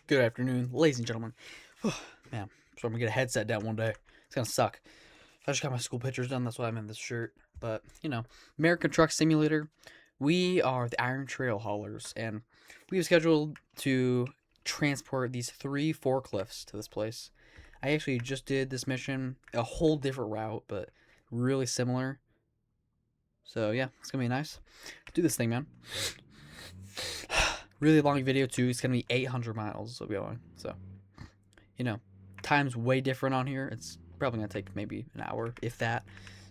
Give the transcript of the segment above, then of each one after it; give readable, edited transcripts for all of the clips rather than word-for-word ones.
Good afternoon, ladies and gentlemen. Man, so I'm gonna get a headset down one day. It's gonna suck. I just got my school pictures done. That's why I'm in this shirt. But American Truck Simulator. We are the Iron Trail haulers, and we have scheduled to transport these three forklifts to this place. I actually just did this mission, a whole different route, but really similar. So yeah, it's gonna be nice. Do this thing, man. Really long video too. It's gonna be 800 miles of going. So you know, time's way different on here. It's probably gonna take maybe an hour, if that.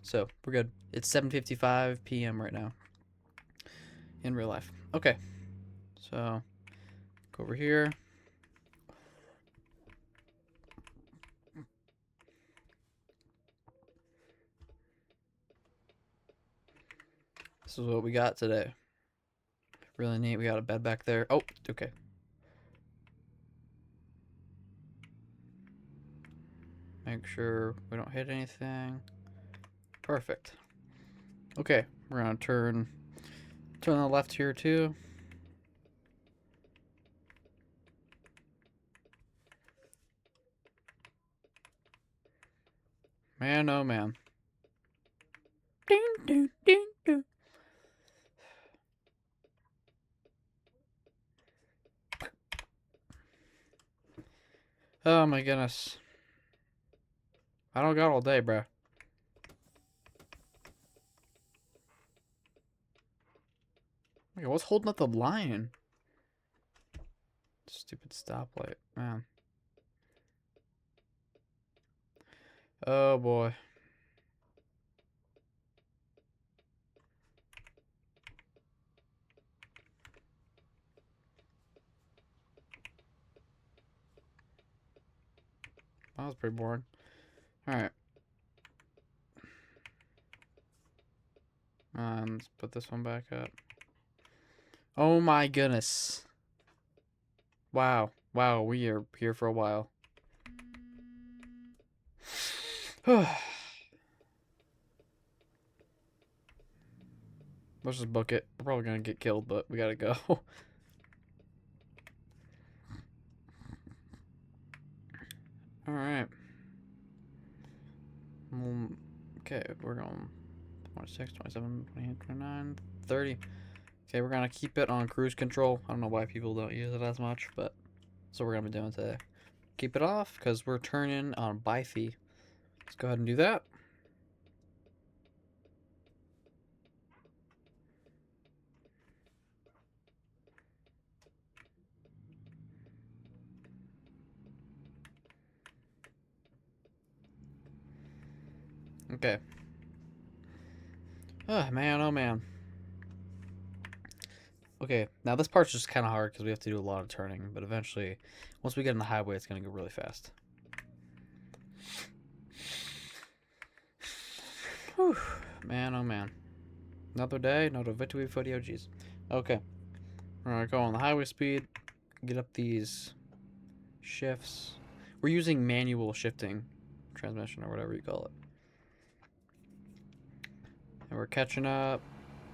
So we're good. It's 7:55 p.m. right now in real life. Okay, so go over here. This is what we got today. Really neat. We got a bed back there. Oh, okay. Make sure we don't hit anything. Perfect. Okay, we're gonna turn on the left here too. Man, oh man. Ding, ding, ding, ding. Oh my goodness. I don't got all day, bro. Okay, what's holding up the line? Stupid stoplight, man. Oh boy. That was pretty boring. Alright. Let's put this one back up. Oh my goodness. Wow. Wow, we are here for a while. Let's just book it. We're probably gonna get killed, but we gotta go. Alright. Okay, we're going 26, 27, 28, 29, 30. Okay, we're gonna keep it on cruise control. I don't know why people don't use it as much, but that's what we're gonna be doing today. Keep it off, because we're turning on buy fee. Let's go ahead and do that. Okay. Oh, man, oh, man. Okay, now this part's just kind of hard because we have to do a lot of turning, but eventually, once we get on the highway, it's going to go really fast. Whew. Man, oh, man. Another day, another victory for the OGs. Okay. We're going to go on the highway speed, get up these shifts. We're using manual shifting transmission or whatever you call it. And we're catching up.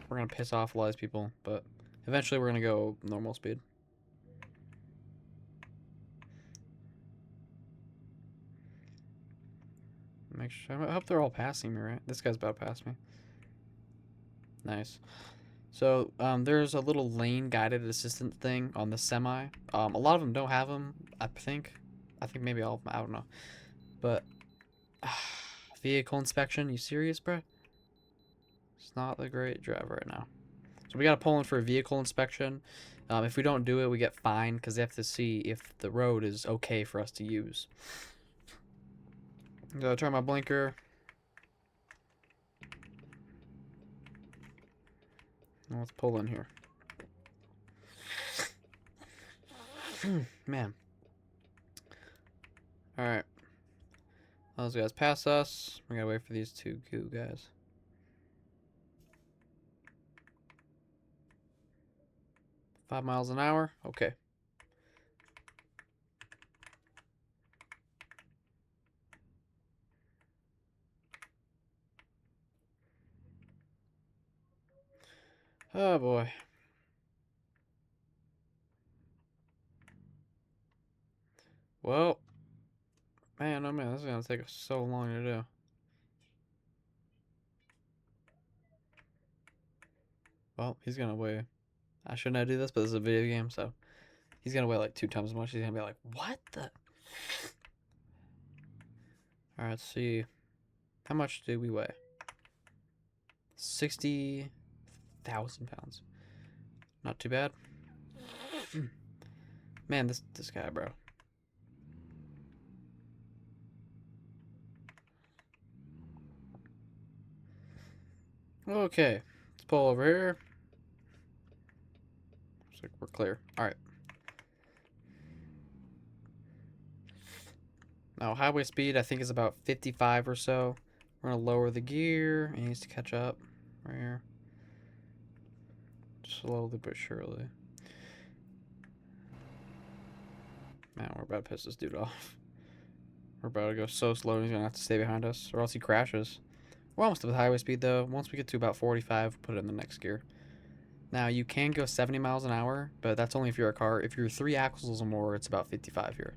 We're going to piss off a lot of people, but eventually we're going to go normal speed. Make sure. I hope they're all passing me, right? This guy's about to pass me. Nice. So there's a little lane guided assistant thing on the semi. A lot of them don't have them. I think. Maybe all of them. I don't know. But vehicle inspection. You serious, bro? It's not a great drive right now. So we got to pull in for a vehicle inspection. If we don't do it, we get fined because they have to see if the road is okay for us to use. Gotta turn my blinker. Let's pull in here. Man. Alright. Those guys pass us. We gotta wait for these two goo guys. Five miles an hour? Okay. Oh boy. Well, man, oh man, this is gonna take so long to do. Well, he's gonna weigh. I shouldn't have do this, but this is a video game, so he's gonna weigh like 2 times as much. He's gonna be like, what the? Alright, let's see. How much do we weigh? 60,000 pounds. Not too bad. Man, this guy, bro. Okay, let's pull over here. Looks like we're clear. Alright. Now, highway speed, I think, is about 55 or so. We're going to lower the gear. It needs to catch up right here. Slowly but surely. Man, we're about to piss this dude off. We're about to go so slow, he's going to have to stay behind us, or else he crashes. We're almost with highway speed, though. Once we get to about 45, put it in the next gear. Now, you can go 70 miles an hour, but that's only if you're a car. If you're 3 axles or more, it's about 55 here.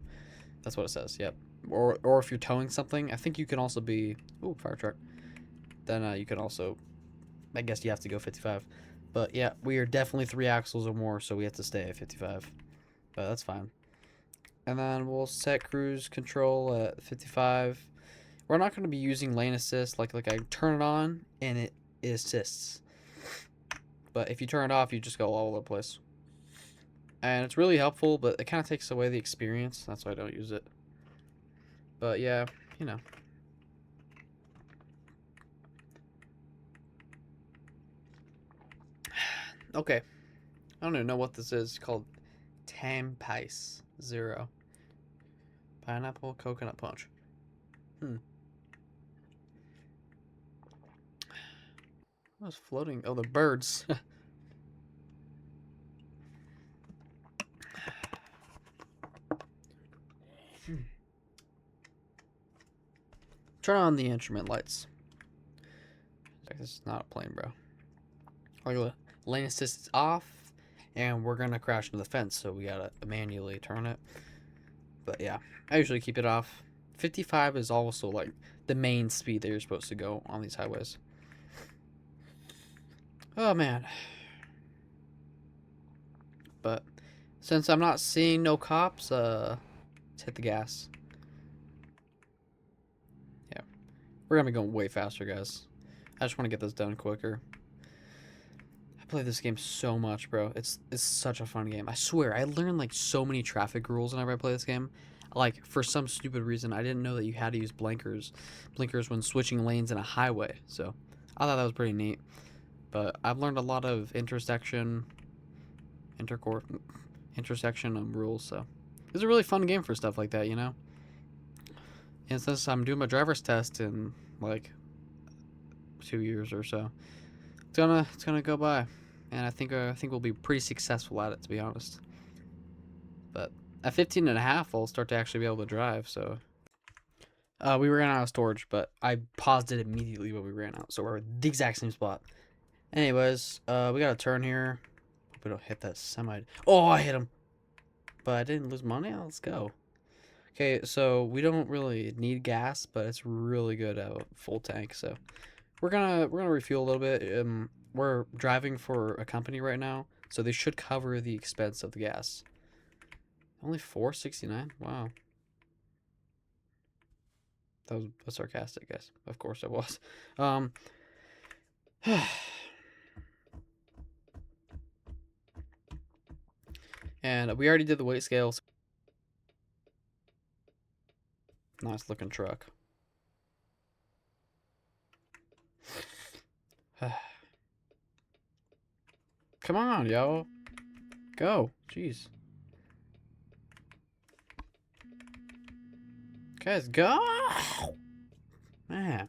That's what it says, yep. Or if you're towing something, I think you can also be... Ooh, fire truck. Then you can also... I guess you have to go 55. But yeah, we are definitely 3 axles or more, so we have to stay at 55. But that's fine. And then we'll set cruise control at 55. We're not going to be using lane assist. Like I turn it on, and it assists. But if you turn it off, you just go all over the place. And it's really helpful, but it kind of takes away the experience. That's why I don't use it. But yeah, you know. Okay. I don't even know what this is. It's called Tampais Zero. Pineapple coconut punch. What's floating? Oh, the birds. Turn on the instrument lights. This is not a plane, bro. Lane assist is off, and we're gonna crash into the fence, so we gotta manually turn it. But yeah, I usually keep it off. 55 is also like the main speed that you're supposed to go on these highways. Oh man. But since I'm not seeing no cops, let's hit the gas. Yeah, we're gonna be going way faster, guys. I just want to get this done quicker. I play this game so much, bro. It's such a fun game. I swear, I learned like so many traffic rules whenever I play this game. Like, for some stupid reason, I didn't know that you had to use blinkers when switching lanes in a highway. So I thought that was pretty neat. But I've learned a lot of intersection rules. So it's a really fun game for stuff like that, you know. And since I'm doing my driver's test in like 2 years or so, it's gonna go by, and I think we'll be pretty successful at it, to be honest. But at 15 and a half, I'll start to actually be able to drive. So we ran out of storage, but I paused it immediately when we ran out, so we're at the exact same spot. Anyways, we got a turn here. Hope we don't hit that semi. Oh, I hit him, but I didn't lose money. Let's go. Okay, so we don't really need gas, but it's really good at full tank. So we're gonna refuel a little bit. We're driving for a company right now, so they should cover the expense of the gas. Only $4.69. Wow. That was sarcastic, guys. Of course it was. And we already did the weight scales. Nice looking truck. Come on, yo. Go. Jeez. Guys, go! Man.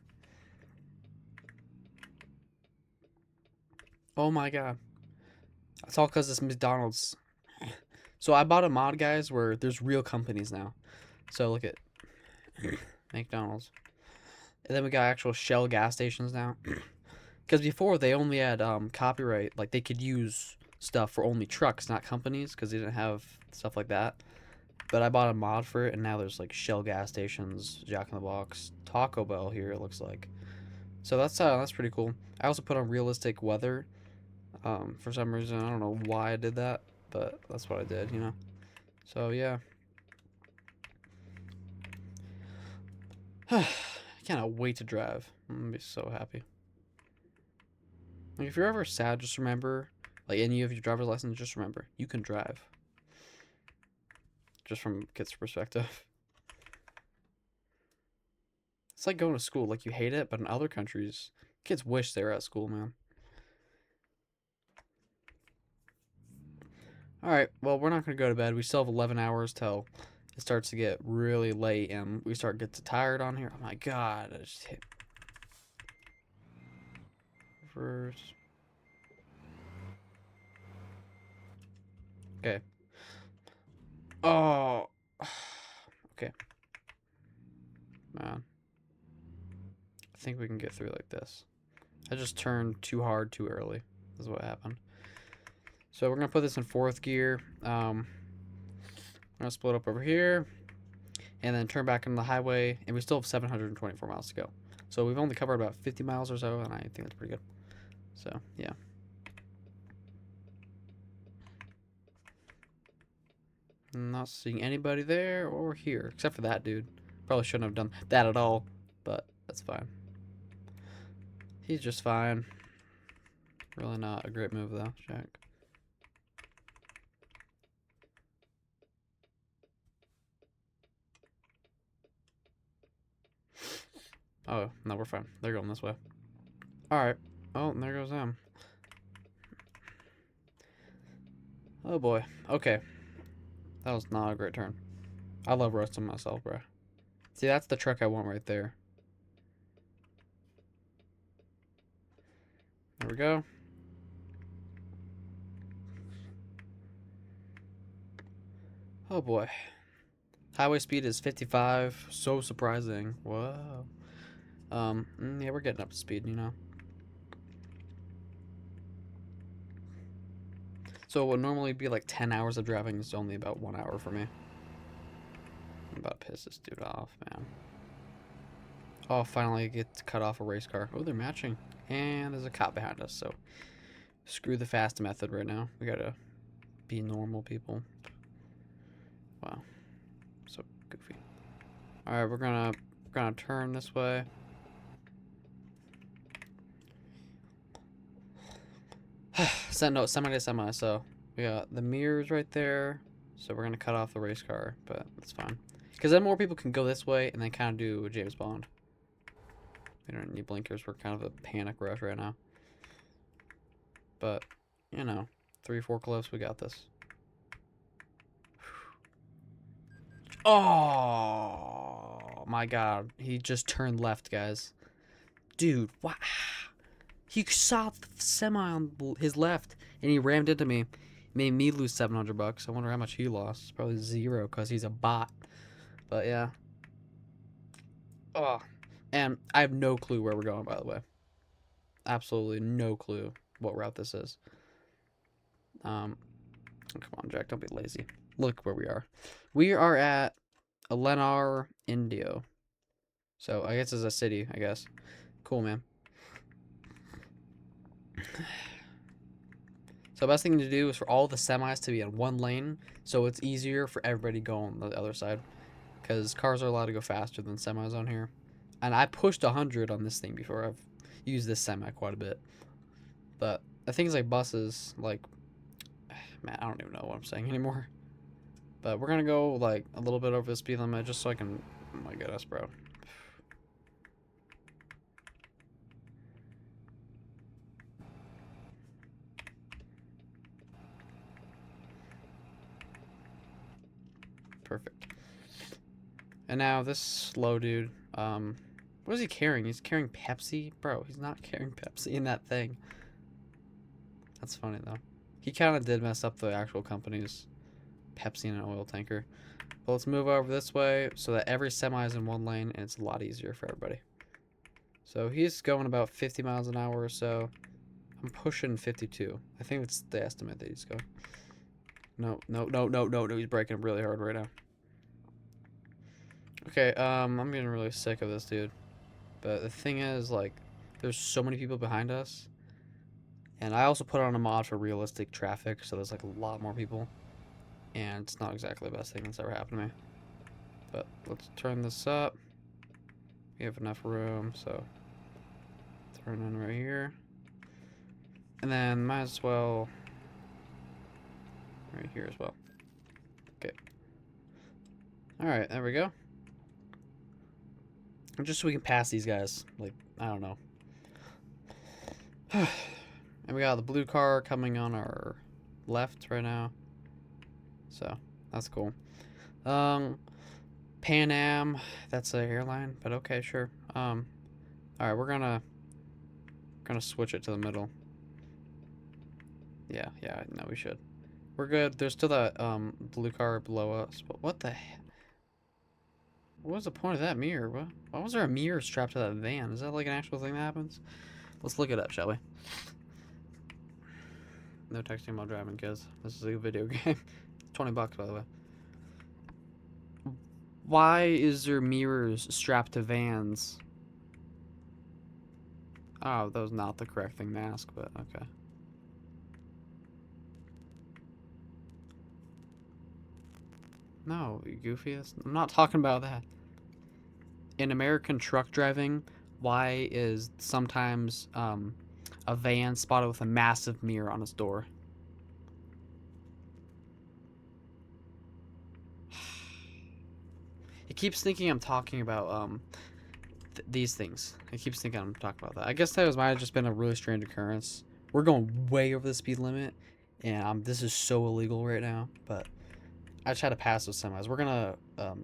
Oh my god. That's all because it's McDonald's. So I bought a mod, guys, where there's real companies now. So look at McDonald's. And then we got actual Shell gas stations now. Because before they only had copyright, like they could use stuff for only trucks, not companies, because they didn't have stuff like that. But I bought a mod for it, and now there's like Shell gas stations, Jack in the Box, Taco Bell here. It looks like. So that's pretty cool. I also put on realistic weather. For some reason, I don't know why I did that, but that's what I did, you know. So yeah. I cannot wait to drive. I'm gonna be so happy. Like, if you're ever sad, just remember, like, any of your driver's license, just remember, you can drive. Just from kids' perspective. It's like going to school. Like, you hate it, but in other countries, kids wish they were at school, man. Alright, well, we're not going to go to bed. We still have 11 hours till it starts to get really late and we start to get tired on here. Oh my god, I just hit. First. Okay. Oh. Okay. Man. I think we can get through like this. I just turned too hard too early. That's what happened. So we're going to put this in 4th gear. I'm going to split up over here. And then turn back into the highway. And we still have 724 miles to go. So we've only covered about 50 miles or so. And I think that's pretty good. So, yeah. I'm not seeing anybody there or here. Except for that dude. Probably shouldn't have done that at all. But that's fine. He's just fine. Really not a great move though, Jack. Oh, no, we're fine. They're going this way. Alright. Oh, and there goes them. Oh boy. Okay. That was not a great turn. I love roasting myself, bro. See, that's the truck I want right there. There we go. Oh boy. Highway speed is 55. So surprising. Whoa. Yeah, we're getting up to speed, you know. So what would normally be like 10 hours of driving is only about 1 hour for me. I'm about to piss this dude off, man. Oh, finally I get to cut off a race car. Oh, they're matching. And there's a cop behind us, so screw the fast method right now. We gotta be normal people. Wow. So goofy. Alright, we're gonna turn this way. No, semi to semi, so we got the mirrors right there. So we're gonna cut off the race car, but that's fine. Because then more people can go this way and then kind of do James Bond. We don't need blinkers. We're kind of a panic rush right now. But, you know, 3 forklifts, we got this. Oh my god. He just turned left, guys. Dude, wow. He saw the semi on his left and he rammed into me. Made me lose $700. I wonder how much he lost. It's probably 0 because he's a bot. But yeah. Oh. And I have no clue where we're going, by the way. Absolutely no clue what route this is. Come on, Jack, don't be lazy. Look where we are. We are at Alenar, Indio. So I guess it's a city, I guess. Cool, man. So the best thing to do is for all the semis to be in one lane, so it's easier for everybody to go on the other side. Because cars are allowed to go faster than semis on here. And I pushed 100 on this thing before. I've used this semi quite a bit. But the things like buses, like, man, I don't even know what I'm saying anymore. But we're gonna go like a little bit over the speed limit just so I can. Oh my goodness, bro. Perfect. And now this slow dude, what is he carrying? He's carrying Pepsi? Bro, he's not carrying Pepsi in that thing. That's funny, though. He kind of did mess up the actual company's Pepsi in an oil tanker. But let's move over this way so that every semi is in one lane and it's a lot easier for everybody. So he's going about 50 miles an hour or so. I'm pushing 52. I think that's the estimate that he's going. No, no, no, no, no, no. He's braking really hard right now. Okay, I'm getting really sick of this dude. But the thing is, like, there's so many people behind us. And I also put on a mod for realistic traffic, so there's like a lot more people. And it's not exactly the best thing that's ever happened to me. But let's turn this up. We have enough room, so turn in right here. And then might as well right here as well. Okay. Alright, there we go. And just so we can pass these guys. Like, I don't know. And we got the blue car coming on our left right now. So, that's cool. Pan Am, that's a airline, but okay, sure. Alright, we're gonna switch it to the middle. Yeah, no, we should. We're good. There's still that blue car below us. But what the heck? What was the point of that mirror? Why was there a mirror strapped to that van? Is that like an actual thing that happens? Let's look it up, shall we? No texting while driving, kids. This is a video game. $20, by the way. Why is there mirrors strapped to vans? Oh, that was not the correct thing to ask, but okay. No, you goofy. I'm not talking about that. In American truck driving, why is sometimes a van spotted with a massive mirror on its door? It keeps thinking I'm talking about these things. It keeps thinking I'm talking about that. I guess that might have just been a really strange occurrence. We're going way over the speed limit, and this is so illegal right now. But I just had to pass those semis. We're gonna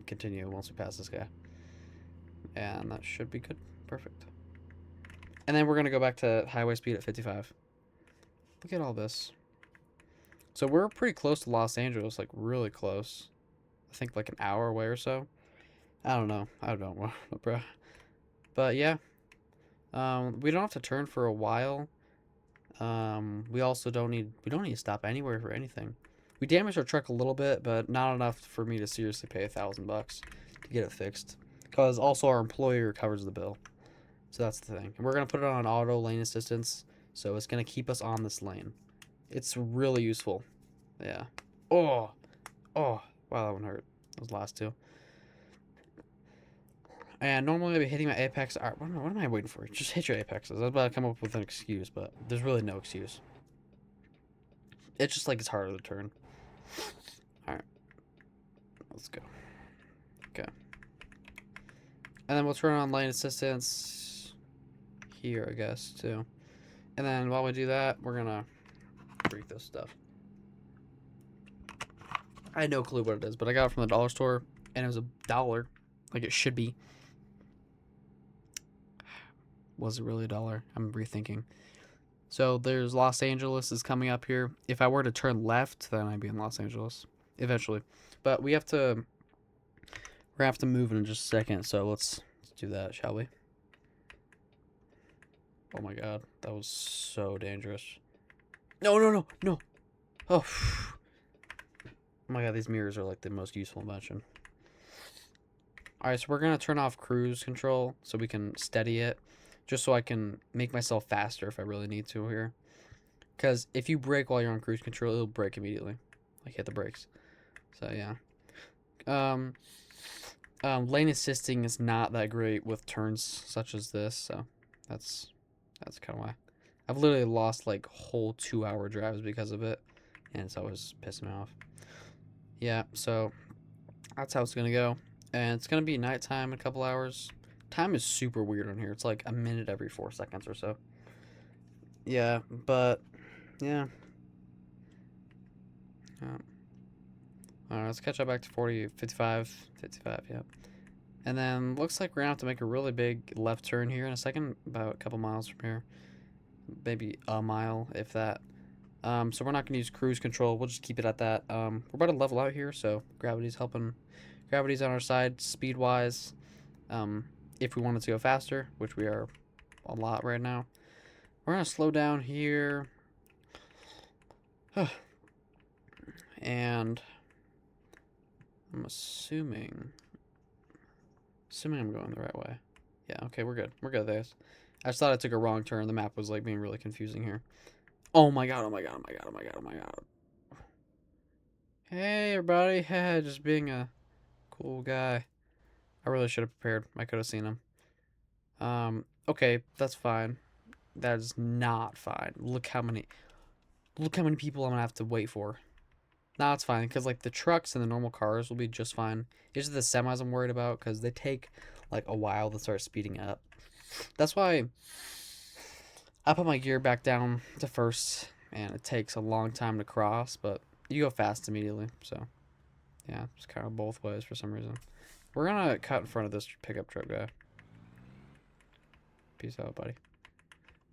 continue once we pass this guy, and that should be good. Perfect. And then we're gonna go back to highway speed at 55. Look at all this. So we're pretty close to Los Angeles, like really close. I think like an hour away or so. I don't know. I don't know, bro. But yeah, we don't have to turn for a while. We also don't need to stop anywhere for anything. We damaged our truck a little bit, but not enough for me to seriously pay $1,000 to get it fixed. Because also our employer covers the bill. So that's the thing. And we're gonna put it on auto lane assistance, so it's gonna keep us on this lane. It's really useful. Yeah. Oh, wow, that one hurt. Those last two. And normally I'd be hitting my apex. What am I waiting for? Just hit your apexes. I was about to come up with an excuse, but there's really no excuse. It's just like it's harder to turn. Alright. Let's go. Okay. And then we'll turn on lane assistance here, I guess, too. And then while we do that, we're gonna break this stuff. I had no clue what it is, but I got it from the dollar store, and it was $1, like it should be. Was it really $1? I'm rethinking. So there's Los Angeles is coming up here. If I were to turn left, then I'd be in Los Angeles eventually. But we're gonna have to move in just a second. So let's do that, shall we? Oh my god, that was so dangerous. No. Oh. Oh my god, these mirrors are like the most useful invention. Alright, so we're gonna turn off cruise control so we can steady it. Just so I can make myself faster if I really need to here. Because if you brake while you're on cruise control, it'll brake immediately. Like, hit the brakes. So, yeah. Lane assisting is not that great with turns such as this. So, that's kind of why. I've literally lost, like, whole 2-hour drives because of it. And it's always pissing me off. Yeah, so that's how it's going to go. And it's going to be nighttime in a couple hours. Time is super weird on here. It's like a minute every 4 seconds or so. Yeah, but yeah. Alright, let's catch up back to 55, yeah. And then looks like we're gonna have to make a really big left turn here in a second, about a couple miles from here. Maybe a mile, if that. So we're not gonna use cruise control. We'll just keep it at that. We're about to level out here, so gravity's helping. Gravity's on our side, speed-wise. If we wanted to go faster, which we are a lot right now. We're gonna slow down here. And I'm assuming Assuming I'm going the right way. Yeah, okay, we're good. We're good, guys. I just thought I took a wrong turn. The map was like being really confusing here. Oh my god, oh my god, oh my god, oh my god, oh my god. Hey, everybody. Just being a cool guy. I really should have prepared. I could have seen him. Okay, that's fine. That is not fine. Look how many people I'm gonna have to wait for. Nah, it's fine, because, like, the trucks and the normal cars will be just fine. It's just the semis I'm worried about, because they take, like, a while to start speeding up. That's why I put my gear back down to first, and it takes a long time to cross, but you go fast immediately, so, yeah, it's kind of both ways for some reason. We're gonna cut in front of this pickup truck guy. Peace out, buddy.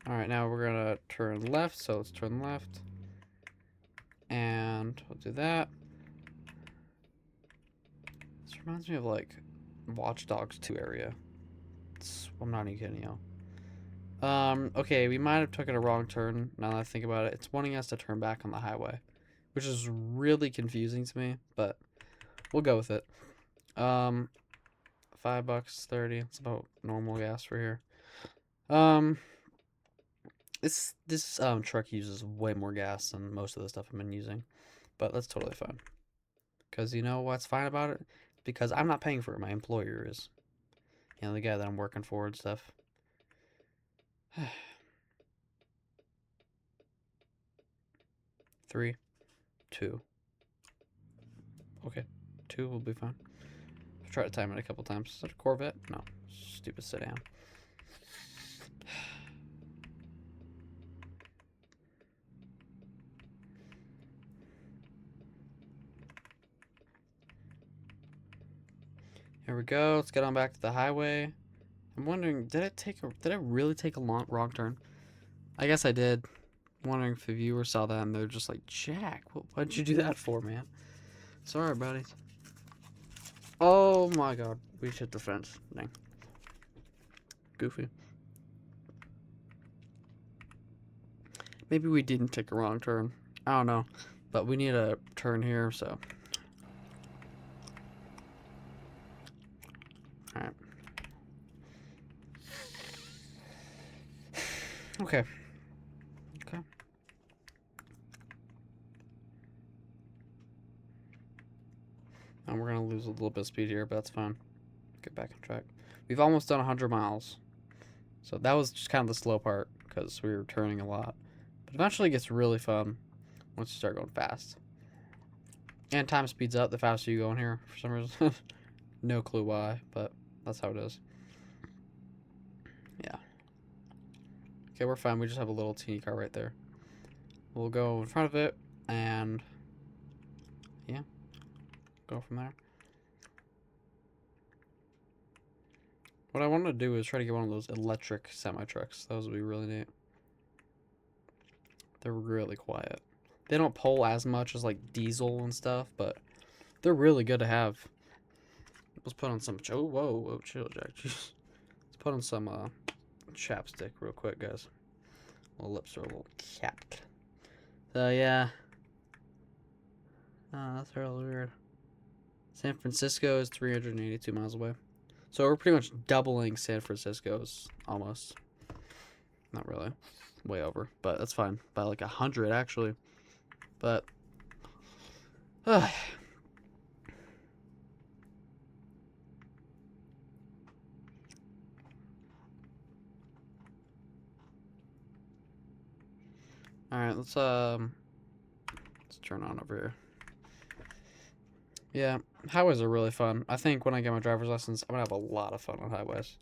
Alright, now we're gonna turn left, so let's turn left. And we'll do that. This reminds me of, like, Watch Dogs 2 area. I'm not even kidding you. Okay, we might have taken a wrong turn, now that I think about it. It's wanting us to turn back on the highway, which is really confusing to me, but we'll go with it. $5.30. It's about normal gas for here. This truck uses way more gas than most of the stuff I've been using, but that's totally fine. Because you know what's fine about it? Because I'm not paying for it, my employer is. You know, the guy that I'm working for and stuff. 3, 2. Okay, 2 will be fine. I've tried to time it a couple times. Is that a Corvette? No. Stupid sedan. Here we go. Let's get on back to the highway. I'm wondering, did I really take a wrong turn? I guess I did. I'm wondering if the viewers saw that and they're just like, Jack, what'd you do that for, man? Sorry, buddy. Oh my god, we hit the fence. Dang. Goofy. Maybe we didn't take a wrong turn. I don't know. But we need a turn here, so. Alright. Okay. Okay. And we're gonna lose a little bit of speed here, but that's fine. Get back on track. We've almost done 100 miles. So that was just kind of the slow part, because we were turning a lot. But eventually it gets really fun once you start going fast. And time speeds up the faster you go in here, for some reason. No clue why, but that's how it is. Yeah. Okay, we're fine. We just have a little teeny car right there. We'll go in front of it, and yeah, go from there. What I wanted to do is try to get one of those electric semi-trucks. Those would be really neat. They're really quiet. They don't pull as much as like diesel and stuff, but they're really good to have. Let's put on some. Oh, whoa, chill, Jack. Jeez. Let's put on some chapstick real quick, guys. My lips are a little capped. So yeah. That's really weird. San Francisco is 382 miles away. So we're pretty much doubling San Francisco's almost. Not really. Way over. But that's fine. By like 100 actually. But alright, let's turn on over here. Yeah, highways are really fun. I think when I get my driver's license, I'm gonna have a lot of fun on highways.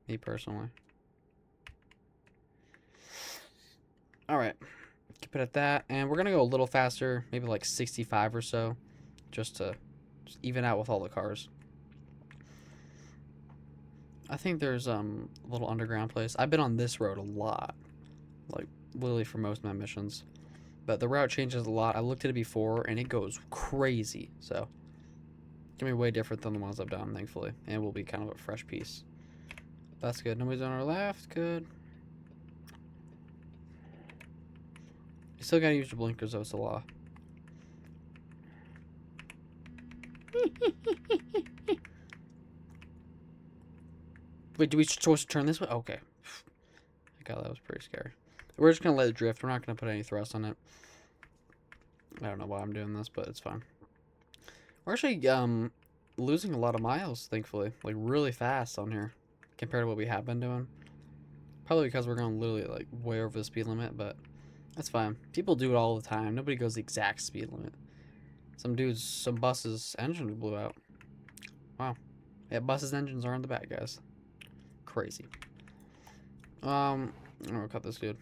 Me personally. Alright. Keep it at that. And we're gonna go a little faster, maybe like 65 or so. Just to even out with all the cars. I think there's a little underground place. I've been on this road a lot. Like literally for most of my missions. But the route changes a lot. I looked at it before and it goes crazy. So it's gonna be way different than the ones I've done, thankfully. And it will be kind of a fresh piece. That's good. Nobody's on our left. Good. You still gotta use your blinkers though, it's a law. Wait, do we supposed to turn this way? Okay. God, that was pretty scary. We're just gonna let it drift. We're not gonna put any thrust on it. I don't know why I'm doing this, but it's fine. We're actually losing a lot of miles, thankfully, like really fast on here compared to what we have been doing. Probably because we're going literally like way over the speed limit, but that's fine. People do it all the time. Nobody goes the exact speed limit. Some buses' engine blew out. Wow. Yeah, buses' engines are in the back, guys. Crazy. I'm gonna cut this dude.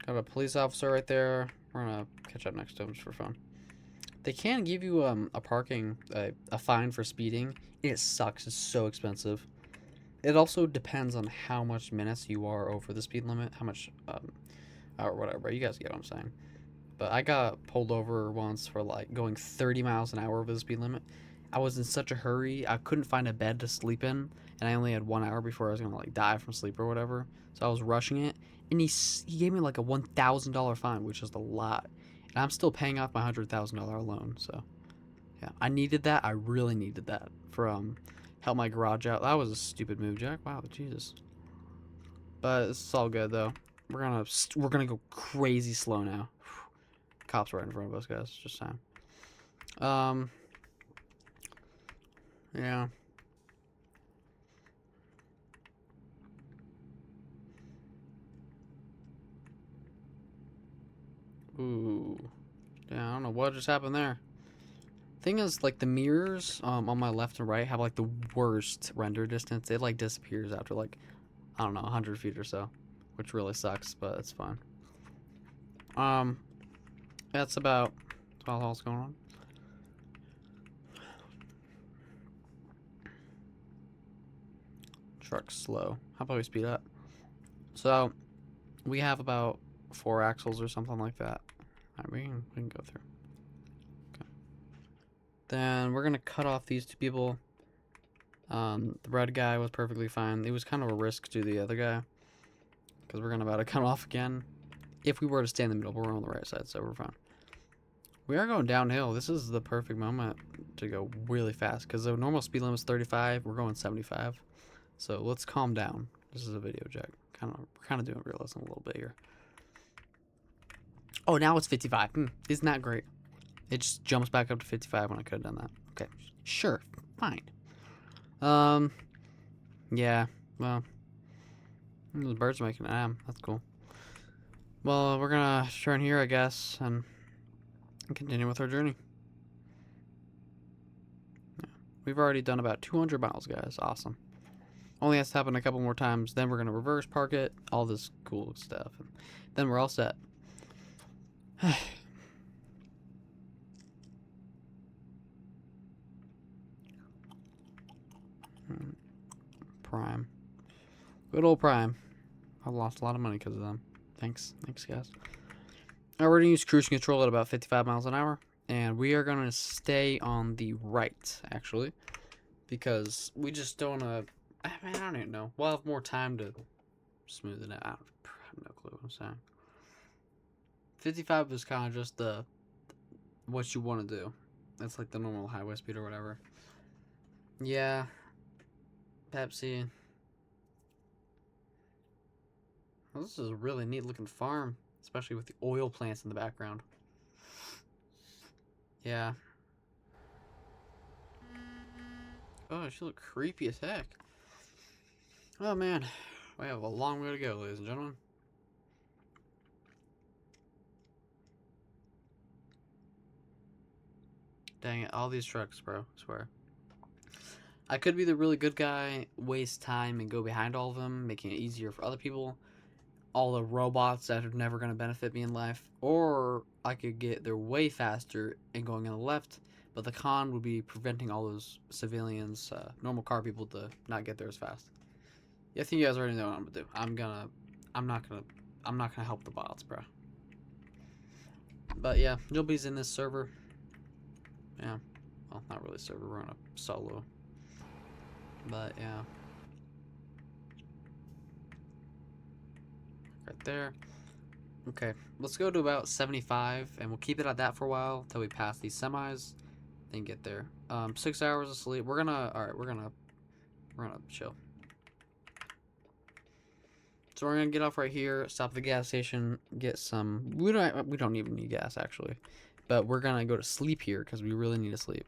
Got a police officer right there. We're gonna catch up next to him just for fun. They can give you a parking a fine for speeding. It sucks. It's so expensive. It also depends on how much minutes you are over the speed limit. How much or whatever. You guys get what I'm saying. But I got pulled over once for like going 30 miles an hour over the speed limit. I was in such a hurry. I couldn't find a bed to sleep in, and I only had 1 hour before I was gonna like die from sleep or whatever. So I was rushing it, and he gave me like a $1,000 fine, which is a lot. And I'm still paying off my $100,000 loan. So yeah, I needed that. I really needed that for help my garage out. That was a stupid move, Jack. Wow, Jesus. But it's all good though. We're gonna go crazy slow now. Cops right in front of us, guys. Just saying. Yeah. Ooh. Yeah, I don't know what just happened there. Thing is, like, the mirrors on my left and right have, like, the worst render distance. It, like, disappears after, like, I don't know, 100 feet or so. Which really sucks, but it's fine. That's about what's going on. Truck's slow. How about we speed up? So, we have about 4 axles or something like that. Alright, we can go through. Okay. Then we're gonna cut off these 2 people. The red guy was perfectly fine. It was kind of a risk to the other guy, because we're gonna about to cut off again. If we were to stay in the middle, we're on the right side, so we're fine. We are going downhill. This is the perfect moment to go really fast, because the normal speed limit is 35. We're going 75. So let's calm down. This is a video, Jack. We're kind of doing realism a little bit here. Oh, now it's 55. Isn't that great? It just jumps back up to 55 when I could have done that. Okay, sure, fine. Yeah, well, the birds are making an M. That's cool. Well, we're gonna turn here, I guess, and continue with our journey. Yeah. We've already done about 200 miles, guys. Awesome. Only has to happen a couple more times. Then we're gonna reverse park it. All this cool stuff. And then we're all set. Prime. Good old Prime. I've lost a lot of money because of them. Thanks, guys. Now we're gonna use cruise control at about 55 miles an hour, and we are gonna stay on the right, actually, because we just don't wanna. I mean, I don't even know. We'll have more time to smooth it out. I have no clue what I'm saying. 55 is kind of just what you want to do. That's like the normal highway speed or whatever. Yeah. Pepsi. Well, this is a really neat looking farm, especially with the oil plants in the background. Yeah. Oh, she look creepy as heck. Oh man, we have a long way to go, ladies and gentlemen. Dang it, all these trucks, bro, I swear. I could be the really good guy, waste time, and go behind all of them, making it easier for other people. All the robots that are never going to benefit me in life. Or I could get there way faster and going on the left, but the con would be preventing all those civilians, normal car people, to not get there as fast. Yeah, I think you guys already know what I'm gonna do. I'm not gonna help the bots, bro. But yeah, nobody's in this server. Yeah, well, not really server. We're on a solo. But yeah, right there. Okay, let's go to about 75, and we'll keep it at that for a while until we pass these semis, then get there. 6 hours of sleep. We're gonna chill. So we're gonna get off right here, stop at the gas station, get some. We don't even need gas actually, but we're gonna go to sleep here because we really need to sleep.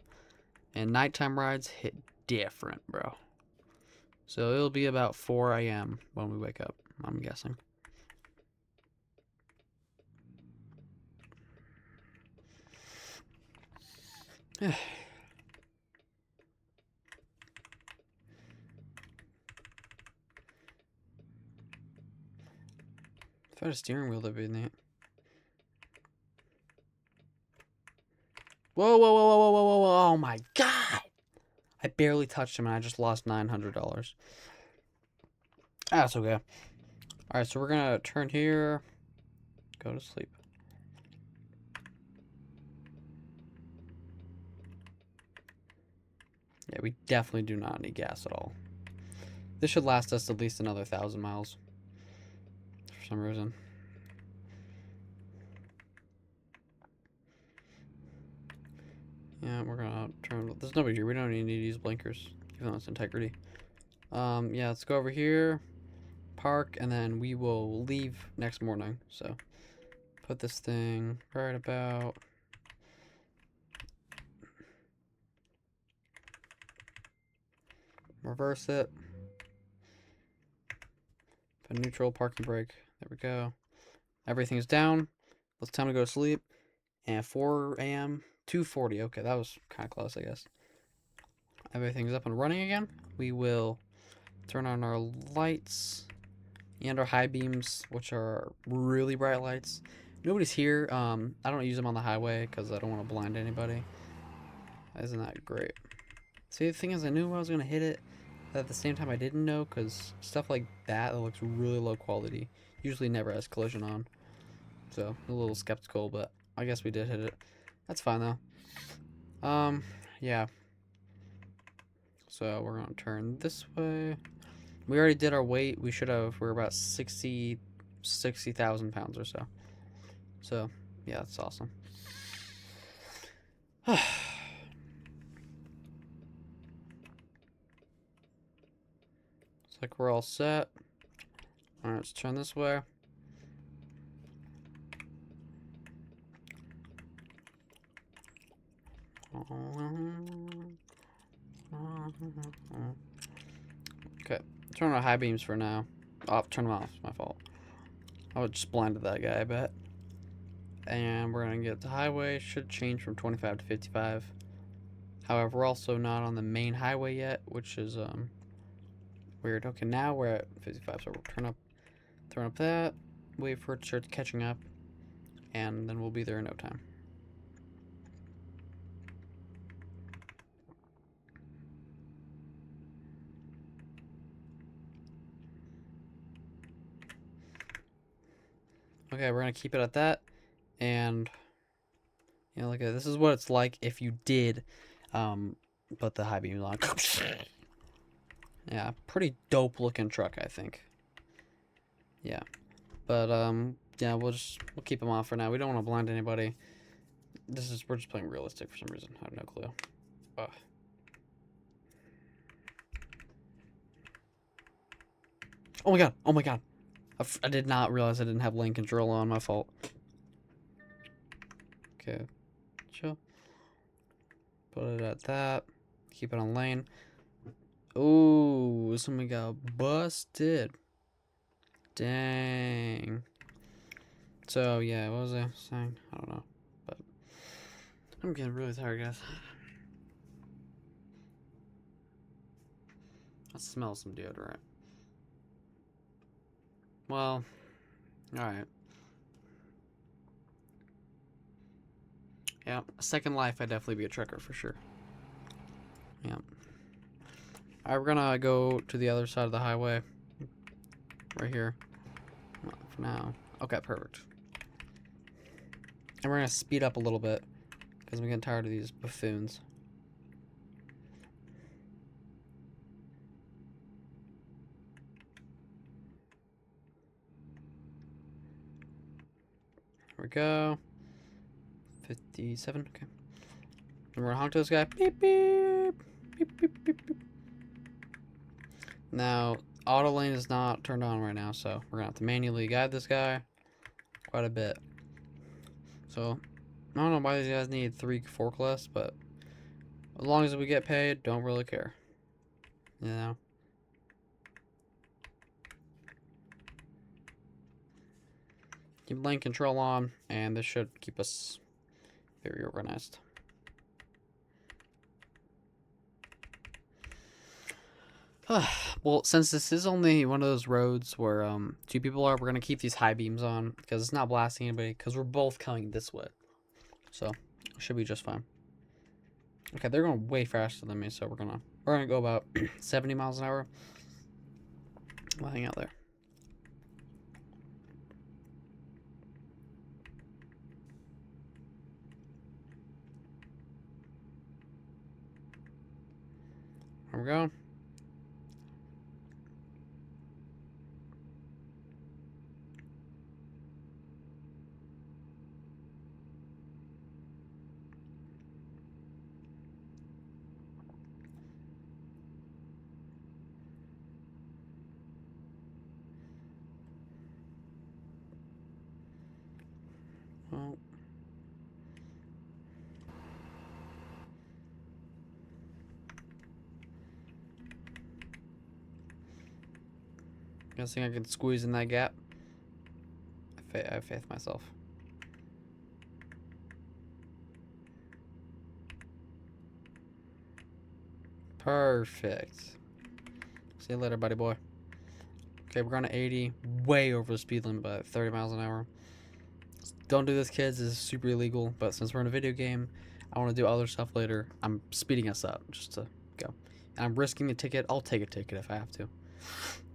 And nighttime rides hit different, bro. So it'll be about 4 a.m. when we wake up, I'm guessing. If I had a steering wheel, that'd be neat. Whoa, whoa, whoa, whoa, whoa, whoa, whoa, oh my god! I barely touched him and I just lost $900. That's okay. Alright, so we're gonna turn here, go to sleep. Yeah, we definitely do not need gas at all. This should last us at least another 1,000 miles. For some reason. Yeah, we're gonna turn. There's nobody here. We don't even need to use blinkers, even though it's integrity. Yeah, let's go over here, park, and then we will leave next morning. So, put this thing right about. Reverse it. Put neutral, parking brake. There we go. Everything's down. It's time to go to sleep. And 4 a.m. 2:40. Okay, that was kind of close, I guess. Everything's up and running again. We will turn on our lights and our high beams, which are really bright lights. Nobody's here. I don't use them on the highway because I don't want to blind anybody. Isn't that great? See, the thing is, I knew I was going to hit it, but at the same time I didn't know, because stuff like that looks really low quality usually never has collision on. So, a little skeptical, but I guess we did hit it. That's fine, though. Yeah. So, we're going to turn this way. We already did our weight. We should have, we're about 60,000 pounds or so. So, yeah, that's awesome. Looks like we're all set. Alright, let's turn this way. Okay, turn on high beams for now. Oh, turn them off. It's my fault. I was just blinded that guy, I bet. And we're gonna get the highway. Should change from 25 to 55. However, we're also not on the main highway yet, which is weird. Okay, now we're at 55, so we'll turn up that. Wait for it to start catching up, and then we'll be there in no time. Okay, we're gonna keep it at that, and you know, look at this is what it's like if you did, put the high beams on. Yeah, pretty dope looking truck, I think. Yeah, but yeah, we'll keep them off for now. We don't want to blind anybody. We're just playing realistic for some reason. I have no clue. Ugh. Oh my god! Oh my god! I did not realize I didn't have lane control on. My fault. Okay, chill. Put it at that. Keep it on lane. Oh, somebody got busted. Dang. So yeah, what was I saying? I don't know, but I'm getting really tired, guys. I smell some deodorant. Well, alright. Yeah, second life, I'd definitely be a trucker for sure. Yeah. Alright, we're gonna go to the other side of the highway. Right here. For now. Okay, perfect. And we're gonna speed up a little bit, because I'm getting tired of these buffoons. Here we go. 57, okay. And we're gonna honk to this guy. Beep, beep. Beep, beep, beep, beep. Now, auto lane is not turned on right now, so we're gonna have to manually guide this guy quite a bit. So I don't know why these guys need 3 forklifts, but as long as we get paid, don't really care. You know? Keep lane control on, and this should keep us very organized. Well, since this is only one of those roads where 2 people are, we're gonna keep these high beams on because it's not blasting anybody because we're both coming this way. So it should be just fine. Okay, they're going way faster than me, so we're gonna go about 70 miles an hour. We'll hang out there. There we go. Well, guessing I can squeeze in that gap. I have faith in myself. Perfect. See you later, buddy boy. Okay, we're going to 80, way over the speed limit by 30 miles an hour. Don't do this, kids. This is super illegal, but since we're in a video game, I want to do other stuff later. I'm speeding us up just to go. And I'm risking the ticket. I'll take a ticket if I have to.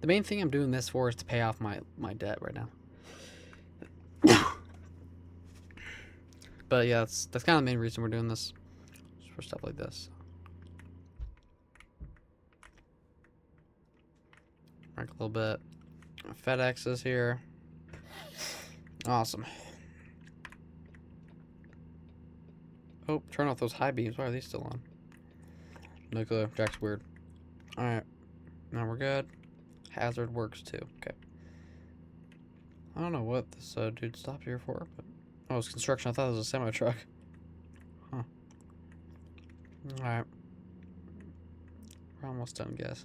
The main thing I'm doing this for is to pay off my debt right now. But yeah, that's kind of the main reason we're doing this. Just for stuff like this. Rank a little bit. FedEx is here. Awesome. Oh, turn off those high beams. Why are these still on? No clue. Jack's weird. Alright. Now we're good. Hazard works too. Okay. I don't know what this dude stopped here for, but... Oh, it's construction. I thought it was a semi-truck. Huh. Alright. We're almost done, guys.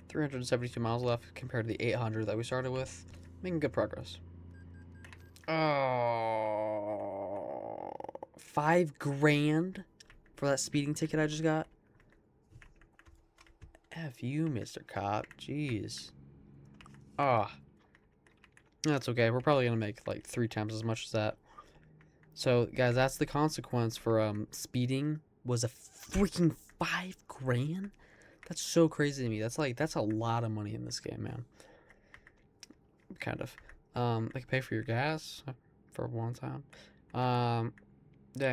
372 miles left compared to the 800 that we started with. Making good progress. Oh, $5,000 for that speeding ticket I just got. F you, Mr. Cop. Jeez. Ah, oh, that's okay. We're probably gonna make like 3 times as much as that. So, guys, that's the consequence for speeding. Was a freaking $5,000. That's so crazy to me. That's a lot of money in this game, man. Kind of. They can pay for your gas for one time. Dang,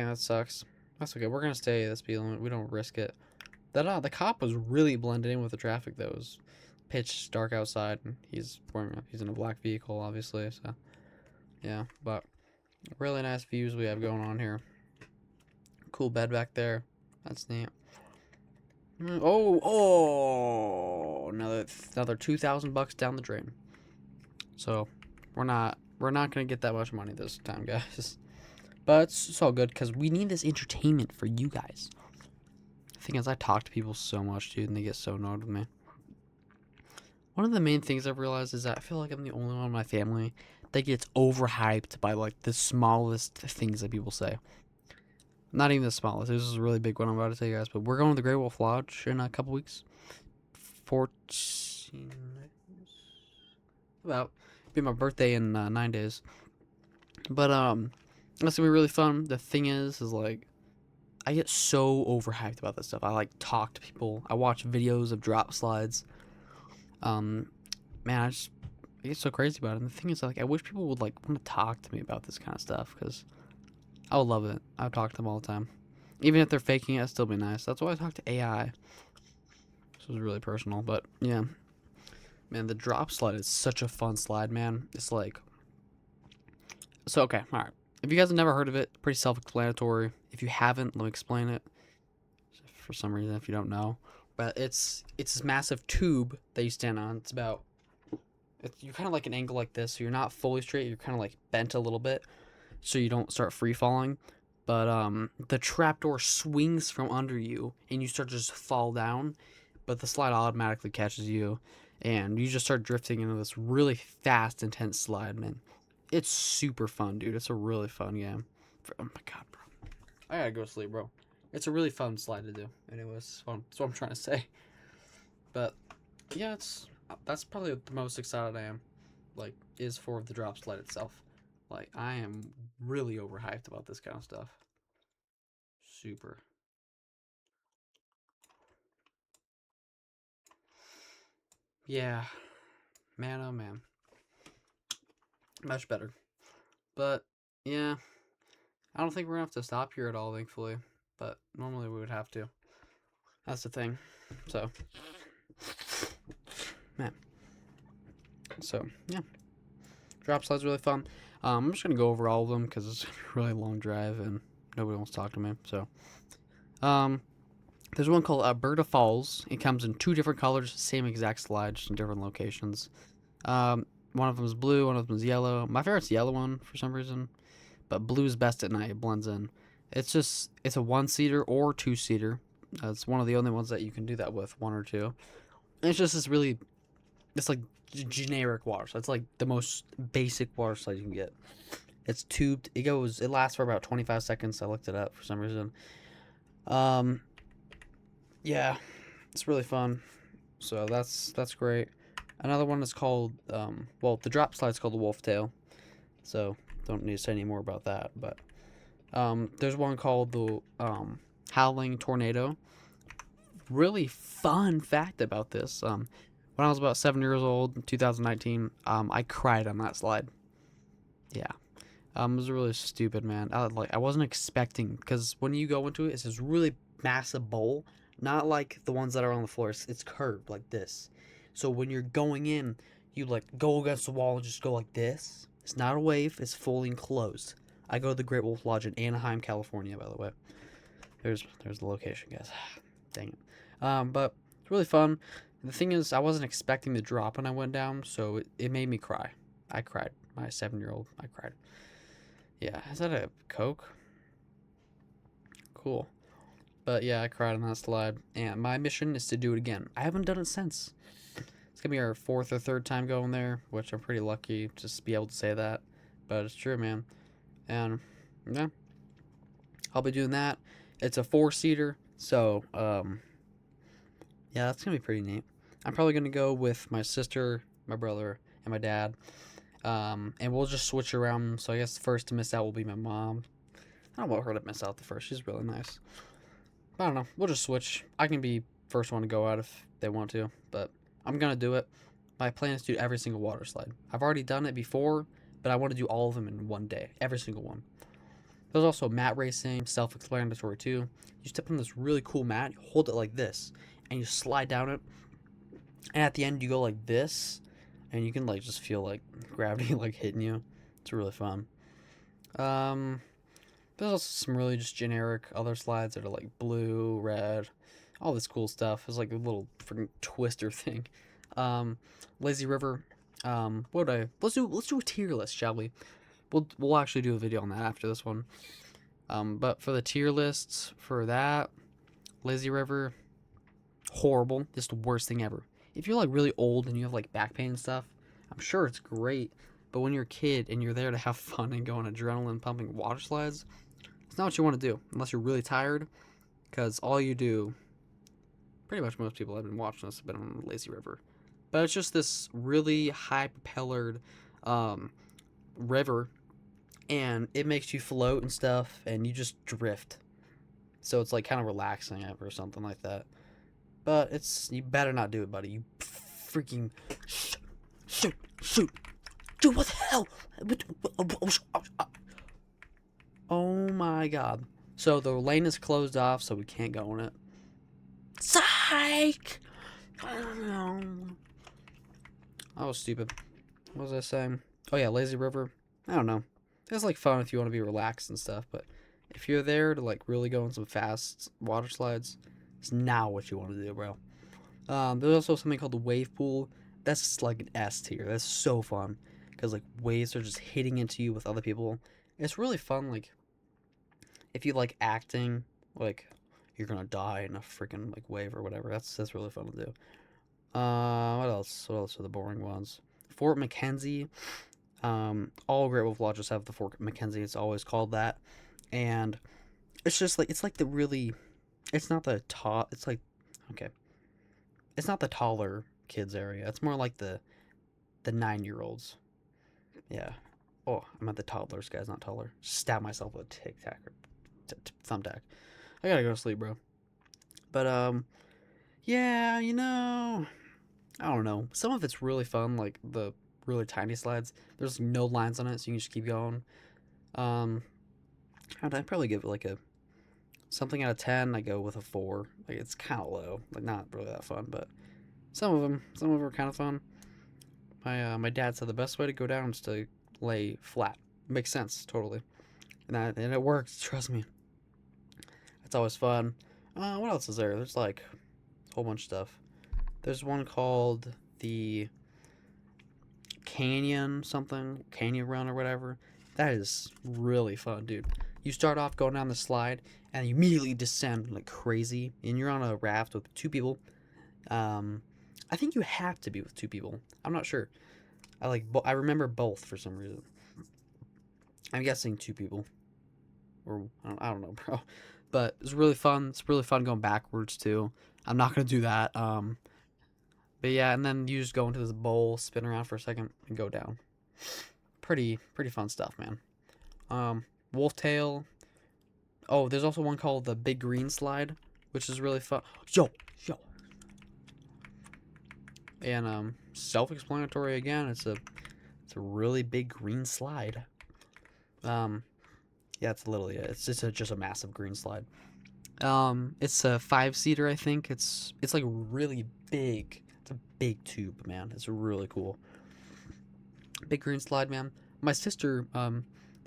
that sucks. That's okay. We're gonna stay at the speed limit. We don't risk it. The cop was really blended in with the traffic though. It was pitch dark outside, and he's in a black vehicle, obviously. So, yeah. But really nice views we have going on here. Cool bed back there. That's neat. Oh, another $2,000 down the drain. So we're not gonna get that much money this time, guys. But it's all good because we need this entertainment for you guys. The thing is, I talk to people so much, dude, and they get so annoyed with me. One of the main things I've realized is that I feel like I'm the only one in my family that gets overhyped by like the smallest things that people say. Not even the smallest. This is a really big one I'm about to tell you guys, but we're going to the Great Wolf Lodge in a couple weeks. 14 about be my birthday in 9 days. But that's gonna be really fun. The thing is like I get so overhyped about this stuff. I like talk to people. I watch videos of drop slides. Man, I get so crazy about it. And the thing is, like, I wish people would like want to talk to me about this kind of stuff because I would love it. I would talk to them all the time. Even if they're faking it, it'd still be nice. That's why I talk to AI. This was really personal, but yeah. Man, the drop slide is such a fun slide, man. It's like... So, okay, alright. If you guys have never heard of it, pretty self-explanatory. If you haven't, let me explain it. For some reason, if you don't know. but it's this massive tube that you stand on. You're kind of like an angle like this, so you're not fully straight. You're kind of like bent a little bit, so you don't start free falling. But the trapdoor swings from under you, and you start to just fall down. But the slide automatically catches you, and you just start drifting into this really fast, intense slide, man. It's super fun, dude. It's a really fun game. Oh my god, bro. I gotta go to sleep, bro. It's a really fun slide to do. Anyways, that's what I'm trying to say. But yeah, that's probably the most excited I am. Like, is for the drop slide itself. Like, I am really overhyped about this kind of stuff. Super. Yeah, man, oh man, much better. But yeah, I don't think we're gonna have to stop here at all, thankfully. But normally we would have to. That's the thing. So, man. So yeah, drop slide's really fun. I'm just gonna go over all of them because it's a really long drive and nobody wants to talk to me. So, there's one called Alberta Falls. It comes in 2 different colors, same exact slide, just in different locations. One of them is blue, one of them is yellow. My favorite's the yellow one for some reason, but blue is best at night. It blends in. It's a 1-seater or 2-seater. It's one of the only ones that you can do that with, 1 or 2. And it's just it's like generic water slide. It's like the most basic water slide you can get. It's tubed. It lasts for about 25 seconds. I looked it up for some reason. Yeah, it's really fun. So that's great. Another one is called the drop slide's called the Wolf Tail. So don't need to say any more about that. But there's one called the Howling Tornado. Really fun fact about this. When I was about 7 years old, in 2019, I cried on that slide. Yeah. It was really stupid, man. I wasn't expecting, because when you go into it, it's this really massive bowl, not like the ones that are on the floor. It's curved like this. So when you're going in, you like go against the wall and just go like this. It's not a wave. It's fully enclosed. I go to the Great Wolf Lodge in Anaheim, California, by the way. There's the location, guys. Dang it. But it's really fun. The thing is, I wasn't expecting the drop when I went down, so it made me cry. I cried. My 7-year-old, I cried. Yeah, is that a Coke? Cool. But yeah, I cried on that slide, and my mission is to do it again. I haven't done it since. It's gonna be our 4th or 3rd time going there, which I'm pretty lucky just to be able to say that. But it's true, man. And yeah, I'll be doing that. It's a 4-seater, so yeah, that's gonna be pretty neat. I'm probably gonna go with my sister, my brother, and my dad. And we'll just switch around. So I guess the first to miss out will be my mom. I don't want her to miss out the first. She's really nice. But I don't know. We'll just switch. I can be first one to go out if they want to, but I'm gonna do it. My plan is to do every single water slide. I've already done it before, but I want to do all of them in one day. Every single one. There's also mat racing, self-explanatory too. You step on this really cool mat, you hold it like this, and you slide down it. And at the end, you go like this, and you can like just feel like gravity like hitting you. It's really fun. There's also some really just generic other slides that are like blue, red, all this cool stuff. It's like a little freaking twister thing. Lazy River. Let's do a tier list, shall we? We'll actually do a video on that after this one. But for the tier lists for that, Lazy River, horrible. Just the worst thing ever. If you're like really old and you have like back pain and stuff, I'm sure it's great. But when you're a kid and you're there to have fun and go on adrenaline pumping water slides, it's not what you want to do unless you're really tired. Because all you do, pretty much most people have been watching this have been on Lazy River. But it's just this really high propellered river, and it makes you float and stuff, and you just drift. So it's like kind of relaxing or something like that. But you better not do it, buddy. You freaking shoot. Dude, what the hell? Oh my god. So the lane is closed off, so we can't go in it. Psych! That was stupid. What was I saying? Oh yeah, Lazy River. I don't know. It's like fun if you want to be relaxed and stuff, but if you're there to like really go on some fast water slides, it's not what you want to do, bro. There's also something called the wave pool. That's like an S tier. That's so fun because like waves are just hitting into you with other people. It's really fun. Like if you like acting, like you're gonna die in a freaking like wave or whatever. That's really fun to do. What else? What else are the boring ones? Fort McKenzie. All Great Wolf Lodges have the Fort McKenzie. It's always called that, and it's just like it's like the really. It's not the top. It's like okay. It's not the taller kids area. It's more like the 9-year-olds. Yeah. Oh, I'm at the toddlers, guys, not taller. Stab myself with a tic tac or thumbtack. I gotta go to sleep, bro. But yeah, I don't know. Some of it's really fun, like the really tiny slides. There's no lines on it, so you can just keep going. Um, I'd probably give it like a something out of 10. I go with a 4. Like it's kind of low, like not really that fun, but some of them are kind of fun. My dad said the best way to go down is to lay flat. Makes sense, totally, and it works. Trust me, it's always fun. What else is there? There's like a whole bunch of stuff. There's one called the Canyon Run or whatever. That is really fun, dude. You start off going down the slide and you immediately descend like crazy, and you're on a raft with 2 people. Um, I think you have to be with 2 people. I'm not sure. I remember both for some reason. I'm guessing 2 people, or I don't know, bro. But it's really fun. It's really fun going backwards too. I'm not gonna do that. But yeah, and then you just go into this bowl, spin around for a second, and go down. Pretty fun stuff, man. Wolf Tail. Oh, there's also one called the Big Green Slide, which is really fun. Yo. And self-explanatory again. It's a really big green slide. Yeah, it's literally it. It's just a massive green slide. It's a 5-seater, I think. It's like really big. It's a big tube, man. It's really cool. Big green slide, man. My sister,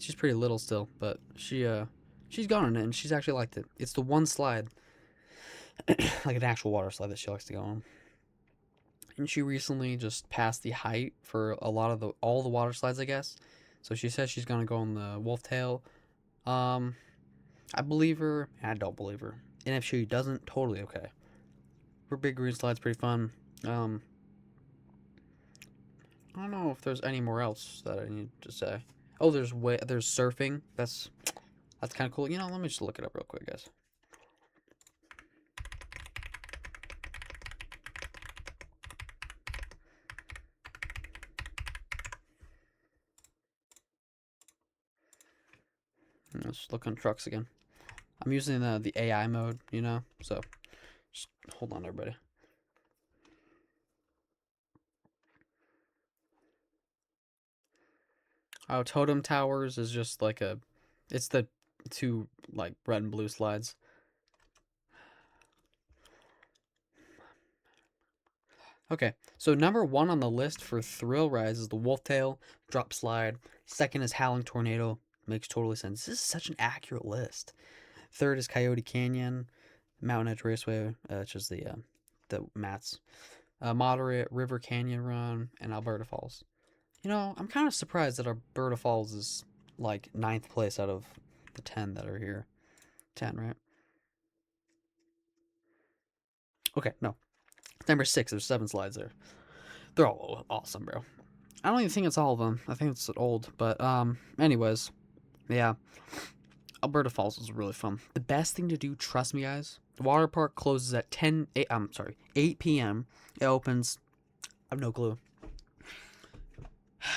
she's pretty little still, but she's gone on it and she's actually liked it. It's the one slide, like an actual water slide that she likes to go on. And she recently just passed the height for all the water slides, I guess. So she says she's gonna go on the Wolf Tail. Um, I believe her. I don't believe her. And if she doesn't, totally okay. Her big green slide's pretty fun. I don't know if there's any more else that I need to say. Oh, there's surfing. That's kind of cool. Let me just look it up real quick, guys. Let's look on trucks again. I'm using the AI mode, so just hold on, everybody. Oh, Totem Towers is just like it's the 2 like red and blue slides. Okay, so number 1 on the list for thrill rides is the Wolf Tail drop slide. Second is Howling Tornado. Makes totally sense. This is such an accurate list. Third is Coyote Canyon, Mountain Edge Raceway, which is the mats. Moderate River Canyon Run, and Alberta Falls. I'm kind of surprised that Alberta Falls is like 9th place out of the 10 that are here. 10, right? Okay, no. Number 6, there's 7 slides there. They're all awesome, bro. I don't even think it's all of them. I think it's old, but anyways, yeah. Alberta Falls is really fun. The best thing to do, trust me, guys. The water park closes at 8 p.m. It opens. I have no clue.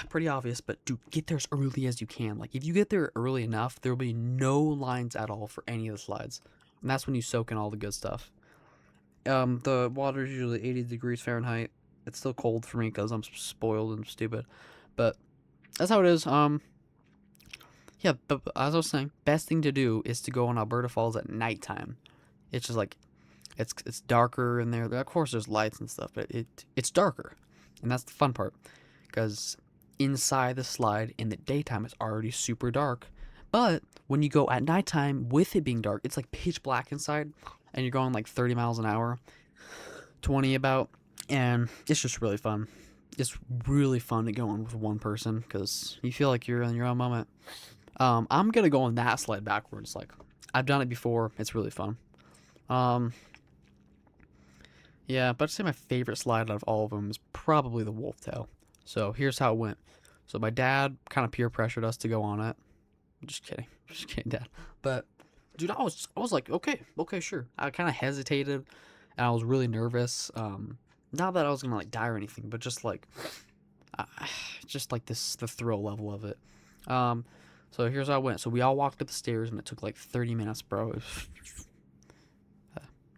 Pretty obvious, but dude, get there as early as you can. Like, if you get there early enough, there will be no lines at all for any of the slides. And that's when you soak in all the good stuff. The water is usually 80 degrees Fahrenheit. It's still cold for me because I'm spoiled and stupid. But that's how it is. Yeah, but as I was saying, best thing to do is to go on Alberta Falls at nighttime. It's just like, it's darker in there. Of course, there's lights and stuff, but it's darker. And that's the fun part. Because inside the slide in the daytime it's already super dark, but when you go at nighttime with it being dark, it's like pitch black inside, and you're going like 30 miles an hour. 20 about, and it's just really fun. It's really fun to go on with one person because you feel like you're in your own moment. I'm gonna go on that slide backwards. Like, I've done it before. It's really fun. Um, yeah, but I'd say my favorite slide out of all of them is probably the wolf tail. So here's how it went. So my dad kind of peer pressured us to go on it. Just kidding, just kidding, Dad. But dude, I was like, okay, sure. I kind of hesitated, and I was really nervous. Not that I was gonna like die or anything, but uh, just like the thrill level of it. Um, so here's how I went. So we all walked up the stairs, and it took like 30 minutes, bro.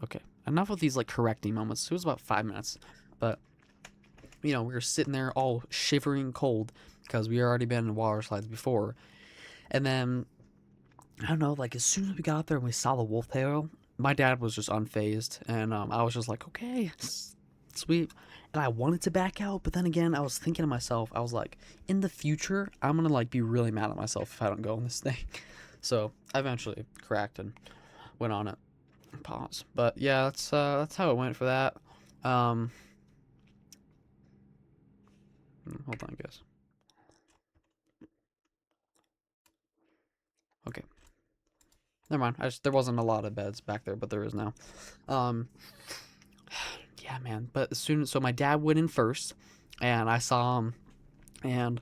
Okay, enough of these like correcting moments. It was about 5 minutes, but we were sitting there all shivering cold because we already been in water slides before, and then I don't know, like as soon as we got up there and we saw the wolf tail, my dad was just unfazed, and I was just like, okay, sweet. And I wanted to back out, but then again, I was thinking to myself, I was like, in the future, I'm gonna like be really mad at myself if I don't go on this thing. So I eventually cracked and went on it. Pause. But yeah, that's how it went for that. Um, hold on, guys. Okay, never mind. There wasn't a lot of beds back there, but there is now. Um, yeah, man. But so my dad went in first, and I saw him, and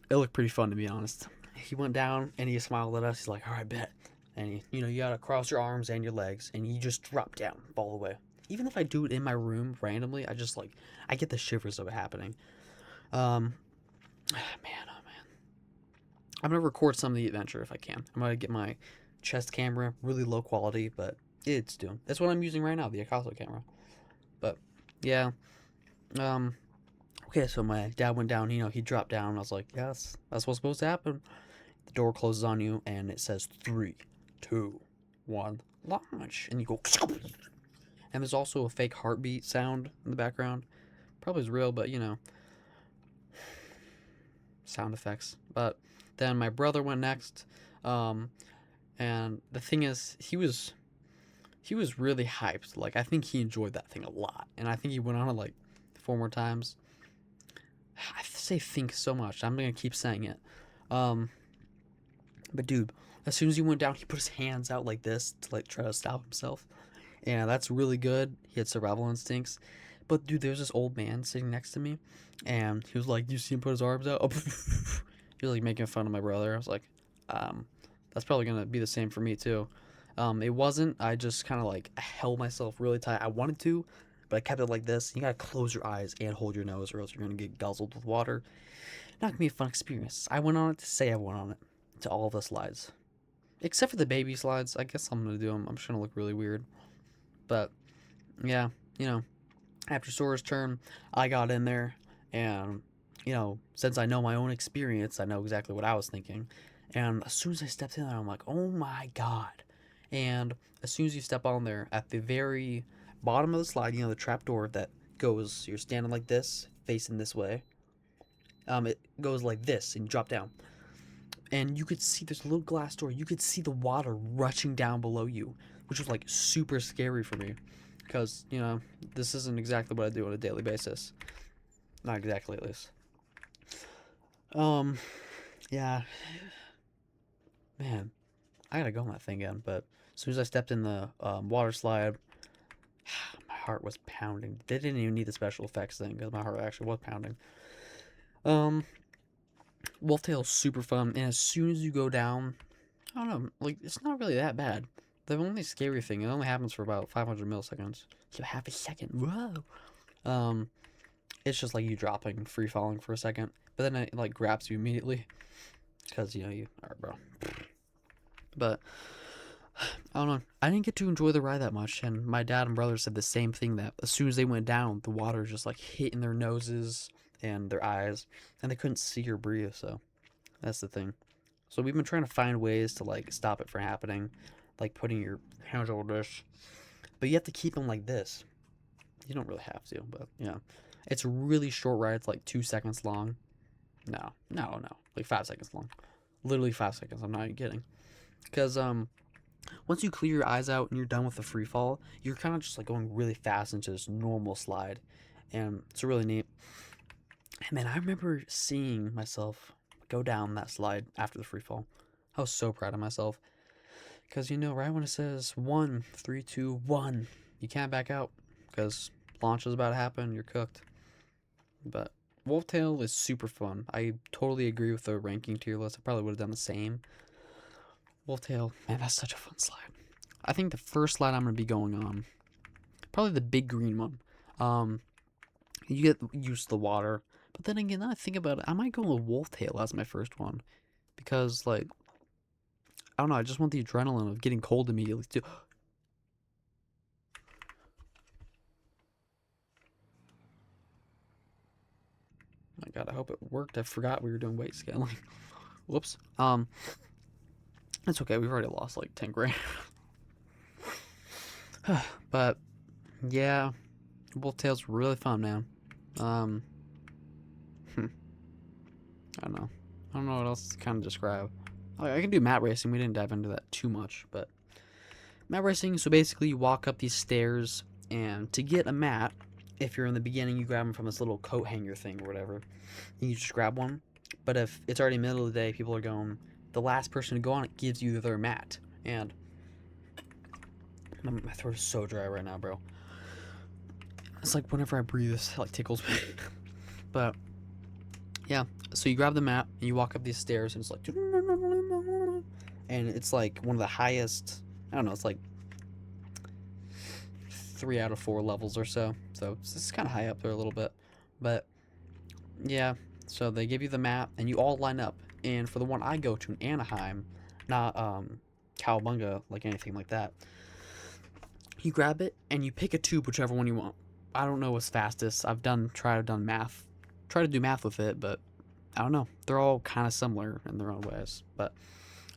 it looked pretty fun to be honest. He went down and he smiled at us. He's like, "All right, bet." And you gotta cross your arms and your legs, and you just drop down, fall away. Even if I do it in my room randomly, I get the shivers of it happening. Um, man, oh man, I'm gonna record some of the adventure if I can. I'm gonna get my chest camera, really low quality, but it's doing. That's what I'm using right now, the Akaso camera. But yeah, um, okay. So my dad went down. He dropped down. I was like, yes, that's what's supposed to happen. The door closes on you, and it says 3, 2, 1, launch, and you go. And there's also a fake heartbeat sound in the background. Probably is real, but sound effects. But then my brother went next, um, and the thing is, he was really hyped. Like I think he enjoyed that thing a lot, and I think he went on it like 4 more times. I say think so much. I'm gonna keep saying it. Um, but dude, as soon as he went down, he put his hands out like this to like try to stop himself, and that's really good. He had survival instincts. But dude, there's this old man sitting next to me, and he was like, "You see him put his arms out?" He was like making fun of my brother. I was like, um, "That's probably gonna be the same for me too." It wasn't. I just kind of like held myself really tight. I wanted to, but I kept it like this. You gotta close your eyes and hold your nose, or else you're gonna get guzzled with water. Not gonna be a fun experience. I went on it to say I went on it to all of the slides, except for the baby slides. I guess I'm gonna do them. I'm just gonna look really weird, but yeah, you know. After Sora's turn, I got in there, and since I know my own experience, I know exactly what I was thinking. And as soon as I stepped in there, I'm like, oh my god. And as soon as you step on there, at the very bottom of the slide, the trap door that goes, you're standing like this, facing this way. It goes like this, and you drop down. And you could see there's a little glass door. You could see the water rushing down below you, which was like super scary for me. Because, this isn't exactly what I do on a daily basis. Not exactly, at least. Um, yeah. Man, I gotta go on that thing again. But as soon as I stepped in the water slide, my heart was pounding. They didn't even need the special effects thing because my heart actually was pounding. Um, Wolf Tail's super fun, and as soon as you go down, I don't know, like it's not really that bad. The only scary thing, it only happens for about 500 milliseconds. So half a second. Whoa. Um, it's just like you dropping, free falling for a second, but then it like grabs you immediately because you are, bro. But I don't know. I didn't get to enjoy the ride that much, and my dad and brother said the same thing. That as soon as they went down, the water just like hitting their noses and their eyes, and they couldn't see or breathe. So that's the thing. So we've been trying to find ways to like stop it from happening, like putting your hands over this, but you have to keep them like this. You don't really have to, but it's a really short ride. It's like 2 seconds long. No, like 5 seconds long. Literally 5 seconds. I'm not even kidding. Because Once you clear your eyes out and you're done with the free fall, you're kind of just like going really fast into this normal slide, and it's really neat. And man, I remember seeing myself go down that slide after the free fall. I was so proud of myself because right when it says 1, 3, 2, 1, you can't back out because launch is about to happen. You're cooked. But Wolftail is super fun. I totally agree with the ranking tier list. I probably would have done the same. Wolftail, man, that's such a fun slide. I think the first slide I'm going to be going on, probably the big green one. You get used to the water, but then again, I think about it, I might go with Wolftail as my first one because, like, I don't know, I just want the adrenaline of getting cold immediately too. My God, I hope it worked. I forgot we were doing weight scaling. Whoops. It's okay. We've already lost like 10 grand. But yeah, Wolftail's really fun, man. I don't know. I don't know what else to kind of describe. I can do mat racing. We didn't dive into that too much, but mat racing. So basically, you walk up these stairs, and to get a mat, if you're in the beginning, you grab them from this little coat hanger thing or whatever. You just grab one. But if it's already middle of the day, people are going. The last person to go on it gives you their mat, and my throat is so dry right now, bro. It's like whenever I breathe, this like tickles me. But yeah, so you grab the mat and you walk up these stairs, and it's like, and it's like one of the highest. I don't know. It's like 3 out of 4 levels or so. So it's kind of high up there a little bit, but yeah. So they give you the map, and you all line up. And for the one I go to in Anaheim, not Cowabunga, like anything like that, you grab it and you pick a tube, whichever one you want. I don't know what's fastest. Try to do math with it, but I don't know. They're all kind of similar in their own ways. But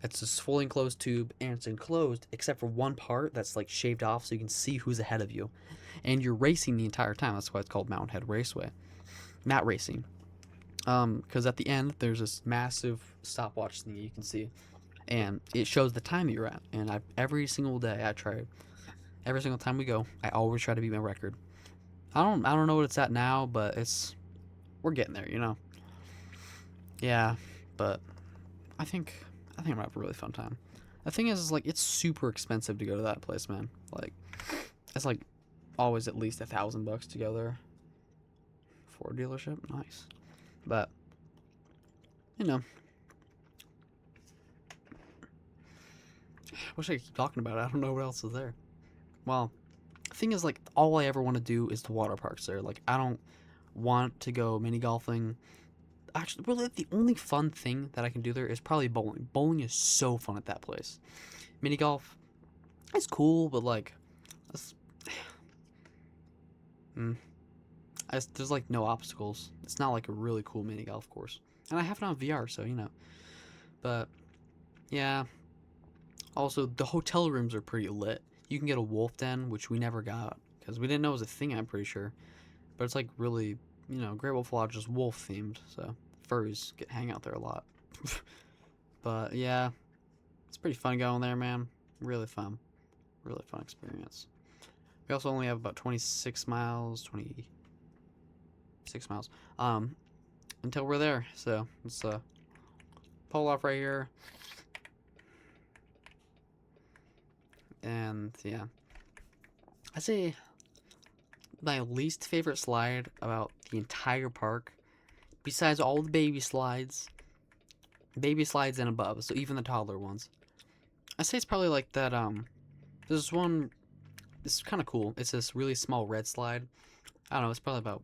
it's this fully enclosed tube, and it's enclosed except for one part that's like shaved off, so you can see who's ahead of you. And you're racing the entire time. That's why it's called Mountain Head Raceway, mat racing. Because at the end there's this massive stopwatch thing you can see, and it shows the time that you're at. And every single day I try. Every single time we go, I always try to beat my record. I don't know what it's at now, but we're getting there. Yeah, but I think I'm gonna have a really fun time. The thing is like it's super expensive to go to that place, man. Like it's like always at least $1,000 to go there. Ford dealership, nice. But I wish I could keep talking about it. I don't know what else is there. Well, the thing is, like, all I ever want to do is the water parks there. Like, I don't want to go mini golfing. Actually, really, the only fun thing that I can do there is probably bowling. Bowling is so fun at that place. Mini golf, it's cool, but like, there's like no obstacles. It's not like a really cool mini golf course, and I have it on VR, so But yeah. Also, the hotel rooms are pretty lit. You can get a wolf den, which we never got because we didn't know it was a thing. I'm pretty sure, but it's like really, Great Wolf Lodge is wolf themed, so furries hang out there a lot. But yeah, it's pretty fun going there, man. Really fun experience. We also only have about 26 miles, until we're there. So let's pull off right here. And yeah, I'd say my least favorite slide about the entire park, besides all the baby slides and above, so even the toddler ones, I'd say it's probably like that. There's one. This is kind of cool. It's this really small red slide. I don't know. It's probably about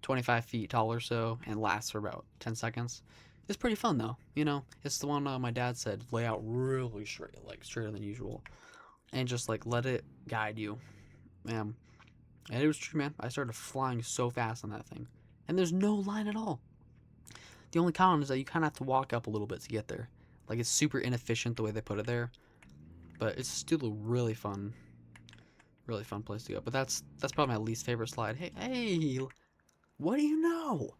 25 feet tall or so, and lasts for about 10 seconds. It's pretty fun though. It's the one my dad said lay out really straight, like straighter than usual, and just like let it guide you. And it was true, man. I started flying so fast on that thing, and there's no line at all. The only con is that you kind of have to walk up a little bit to get there. Like it's super inefficient the way they put it there, but it's still a really fun place to go. But that's probably my least favorite slide. Hey, what do you know?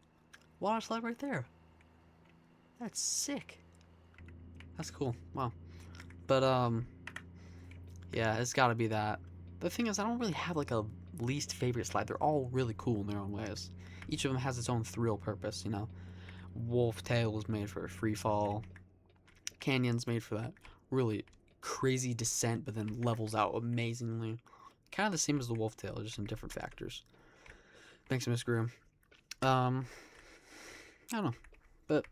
Water slide right there. That's sick. That's cool. Wow. But Yeah, it's got to be that. The thing is, I don't really have like a least favorite slide. They're all really cool in their own ways. Each of them has its own thrill purpose, you know. Wolf Tail is made for free fall. Canyon's made for that really crazy descent, but then levels out amazingly. Kind of the same as the Wolf Tail, just in different factors. Thanks, Miss Groom. I don't know, but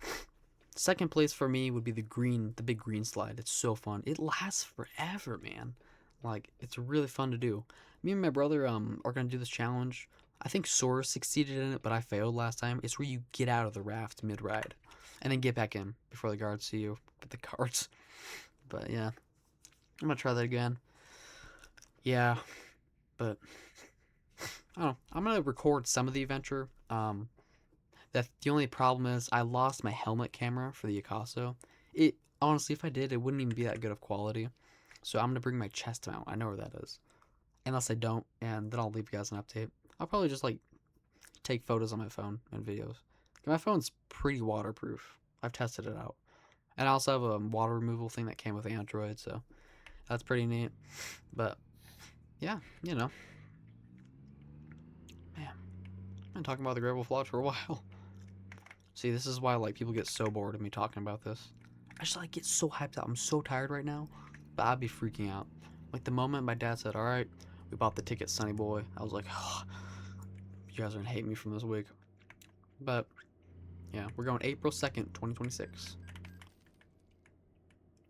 second place for me would be the big green slide. It's so fun. It lasts forever, man. Like, it's really fun to do. Me and my brother are gonna do this challenge. I think Sora succeeded in it, but I failed last time. It's where you get out of the raft mid ride, and then get back in before the guards see you with the cards. But yeah, I'm gonna try that again. Yeah, but I don't know. I'm gonna record some of the adventure. That the only problem is I lost my helmet camera for the Akaso. It honestly, if I did, it wouldn't even be that good of quality. So I'm gonna bring my chest mount. I know where that is. Unless I don't, and then I'll leave you guys an update. I'll probably just like take photos on my phone and videos. My phone's pretty waterproof. I've tested it out. And I also have a water removal thing that came with Android, so that's pretty neat. But yeah, you know. Man, I've been talking about the Gravel Vlog for a while. See, this is why like people get so bored of me talking about this. I just like get so hyped out. I'm so tired right now, but I'd be freaking out. Like the moment my dad said, "All right, we bought the ticket, Sonny Boy," I was like, oh, "You guys are gonna hate me from this week." But yeah, we're going April 2nd, 2026.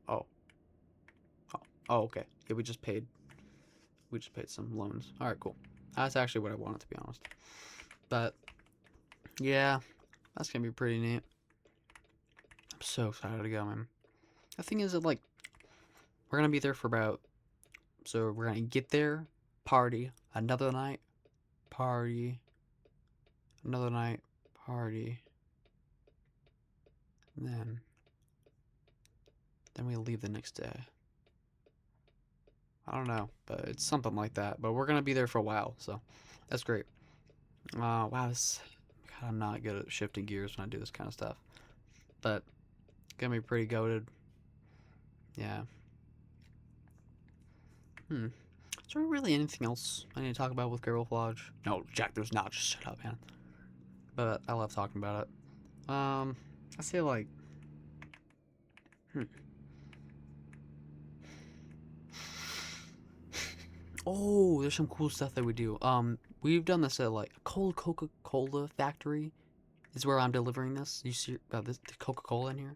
Oh, oh, oh, okay. Yeah, we just paid. We just paid some loans. All right, cool. That's actually what I wanted, to be honest. But yeah, that's gonna be pretty neat. I'm so excited to go, man. The thing is that like we're gonna be there for about. So we're gonna get there, party, another night, party, another night, party, and then we leave the next day. I don't know, but it's something like that. But we're gonna be there for a while, so that's great. Wow, God, I'm not good at shifting gears when I do this kind of stuff, but gonna be pretty goated. Yeah. Is there really anything else I need to talk about with Girl Lodge? No, Jack, there's not. Just shut up, man. But I love talking about it. I say like, hmm. Oh, there's some cool stuff that we do. We've done this at like a Coca-Cola factory. Is where I'm delivering this. You see about this the Coca-Cola in here?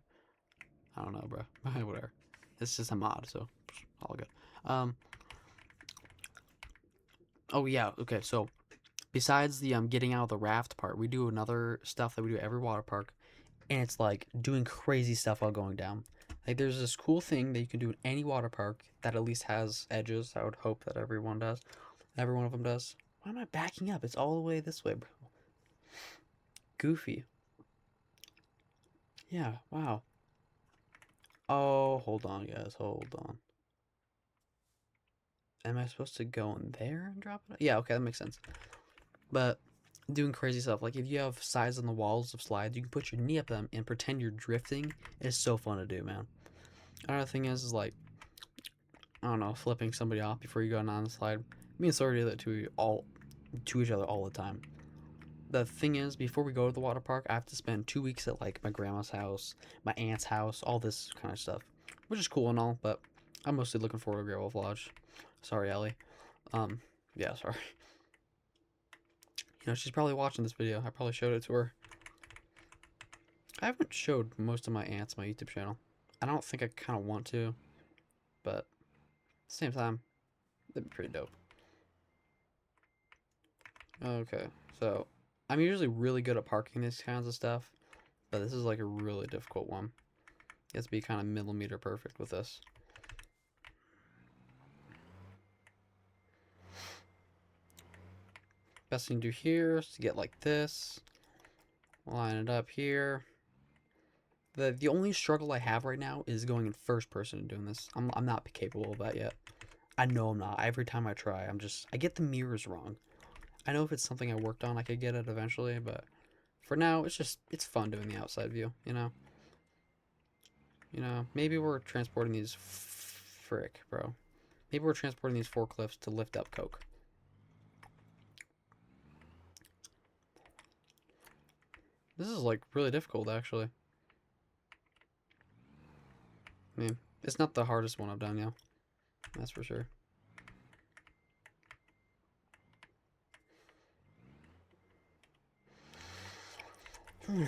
I don't know, bro. Whatever. It's just a mod, so all good. Um. Oh yeah. Okay. So besides the getting out of the raft part, we do another stuff that we do at every water park, and it's like doing crazy stuff while going down. Like there's this cool thing that you can do in any water park that at least has edges. I would hope that everyone does. Every one of them does. Why am I backing up? It's all the way this way, bro. Goofy. Yeah, wow. Oh, hold on, guys. Hold on. Am I supposed to go in there and drop it? Yeah, okay, that makes sense. But doing crazy stuff, like if you have sides on the walls of slides, you can put your knee up them and pretend you're drifting. It's so fun to do, man. Another thing is like, I don't know, flipping somebody off before you go on the slide. Me and Sawyer do that to each other all the time. The thing is, before we go to the water park, I have to spend 2 weeks at like my grandma's house, my aunt's house, all this kind of stuff, which is cool and all. But I'm mostly looking forward to Great Wolf Lodge. Sorry, Ellie. Yeah, sorry. You know, she's probably watching this video. I probably showed it to her. I haven't showed most of my aunts my YouTube channel. I don't think I kind of want to, but at the same time, that'd be pretty dope. Okay, so I'm usually really good at parking these kinds of stuff, but this is like a really difficult one. You have to be kind of millimeter perfect with this. Best thing to do here is to get like this, line it up here. The only struggle I have right now is going in first person and doing this. I'm not capable of that yet. I know I'm not. Every time I try, I get the mirrors wrong. I know if it's something I worked on, I could get it eventually, but for now, it's fun doing the outside view, you know? You know, maybe we're transporting these, frick, bro. Maybe we're transporting these forklifts to lift up coke. This is like really difficult, actually. I mean, it's not the hardest one I've done, yeah. That's for sure. I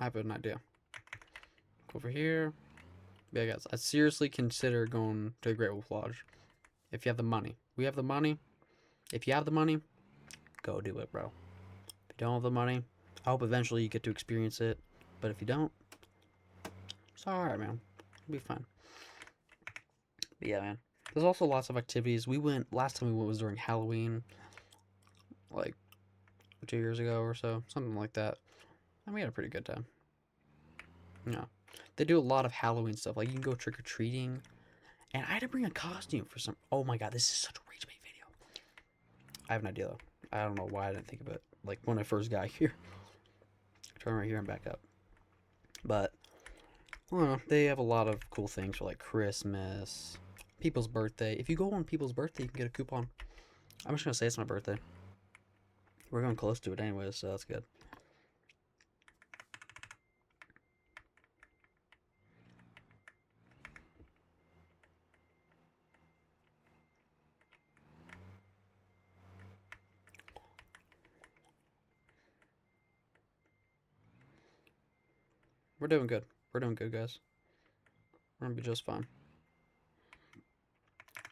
have an idea. Go over here. Yeah, guys, I seriously consider going to the Great Wolf Lodge. If you have the money. We have the money. If you have the money, go do it, bro. If you don't have the money, I hope eventually you get to experience it. But if you don't, it's alright, man. It'll be fine. But yeah, man. There's also lots of activities. Last time we went was during Halloween. Like 2 years ago or so. Something like that. And we had a pretty good time. Yeah. They do a lot of Halloween stuff. Like you can go trick-or-treating. And I had to bring a costume for some. Oh my god, this is such a rage bait video. I have an idea though. I don't know why I didn't think of it. Like when I first got here. Turn right here and back up. But I don't know, they have a lot of cool things for like Christmas, people's birthday. If you go on people's birthday, you can get a coupon. I'm just gonna say it's my birthday. We're going close to it anyways, so that's good. We're doing good. We're doing good, guys. We're gonna be just fine.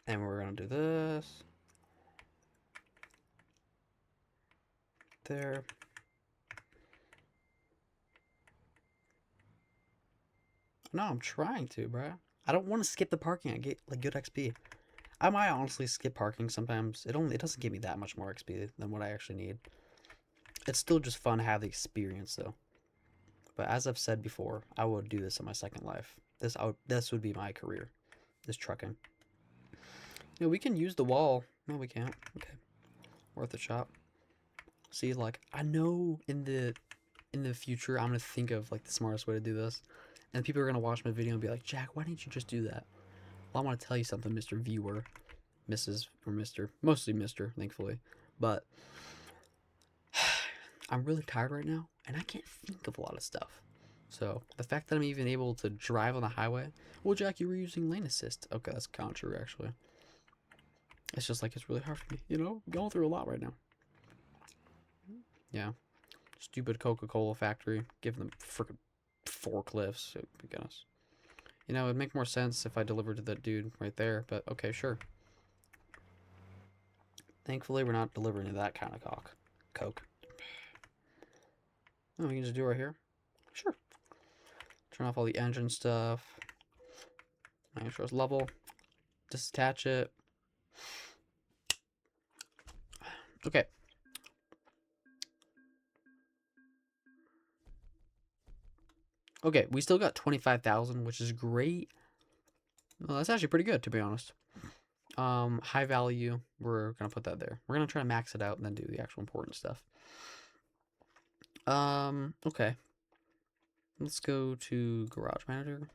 And we're gonna do this. There. No, I'm trying to, bro. I don't want to skip the parking. I get like good XP. I might honestly skip parking sometimes. It doesn't give me that much more XP than what I actually need. It's still just fun to have the experience though. But as I've said before, I would do this in my second life. This would be my career. This trucking. You know, we can use the wall. No, we can't. Okay. Worth a shot. See, like I know in the future I'm gonna think of like the smartest way to do this. And people are gonna watch my video and be like, Jack, why didn't you just do that? Well, I want to tell you something, Mr. Viewer. Mrs. or Mr. Mostly Mr. Thankfully. But I'm really tired right now, and I can't think of a lot of stuff. So the fact that I'm even able to drive on the highway, well, Jack, you were using lane assist. Okay, that's kind of true, actually. It's just like it's really hard for me, you know, I'm going through a lot right now. Yeah, stupid Coca-Cola factory, give them freaking forklifts. Oh my goodness. You know, it'd make more sense if I delivered to that dude right there, but okay, sure. Thankfully, we're not delivering to that kind of coke. Oh, we can just do it right here. Sure. Turn off all the engine stuff. Make sure it's level. Disattach it. Okay. Okay, we still got 25,000, which is great. Well, that's actually pretty good, to be honest. High value, we're gonna put that there. We're gonna try to max it out and then do the actual important stuff. Okay. Let's go to Garage Manager.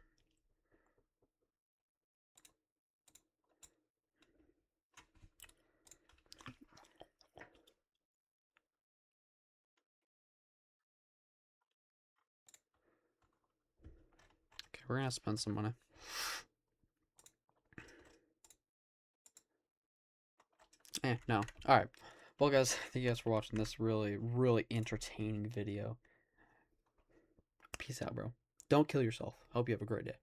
Okay, we're gonna spend some money. No. Alright. Well, guys, thank you guys for watching this really, really entertaining video. Peace out, bro. Don't kill yourself. Hope you have a great day.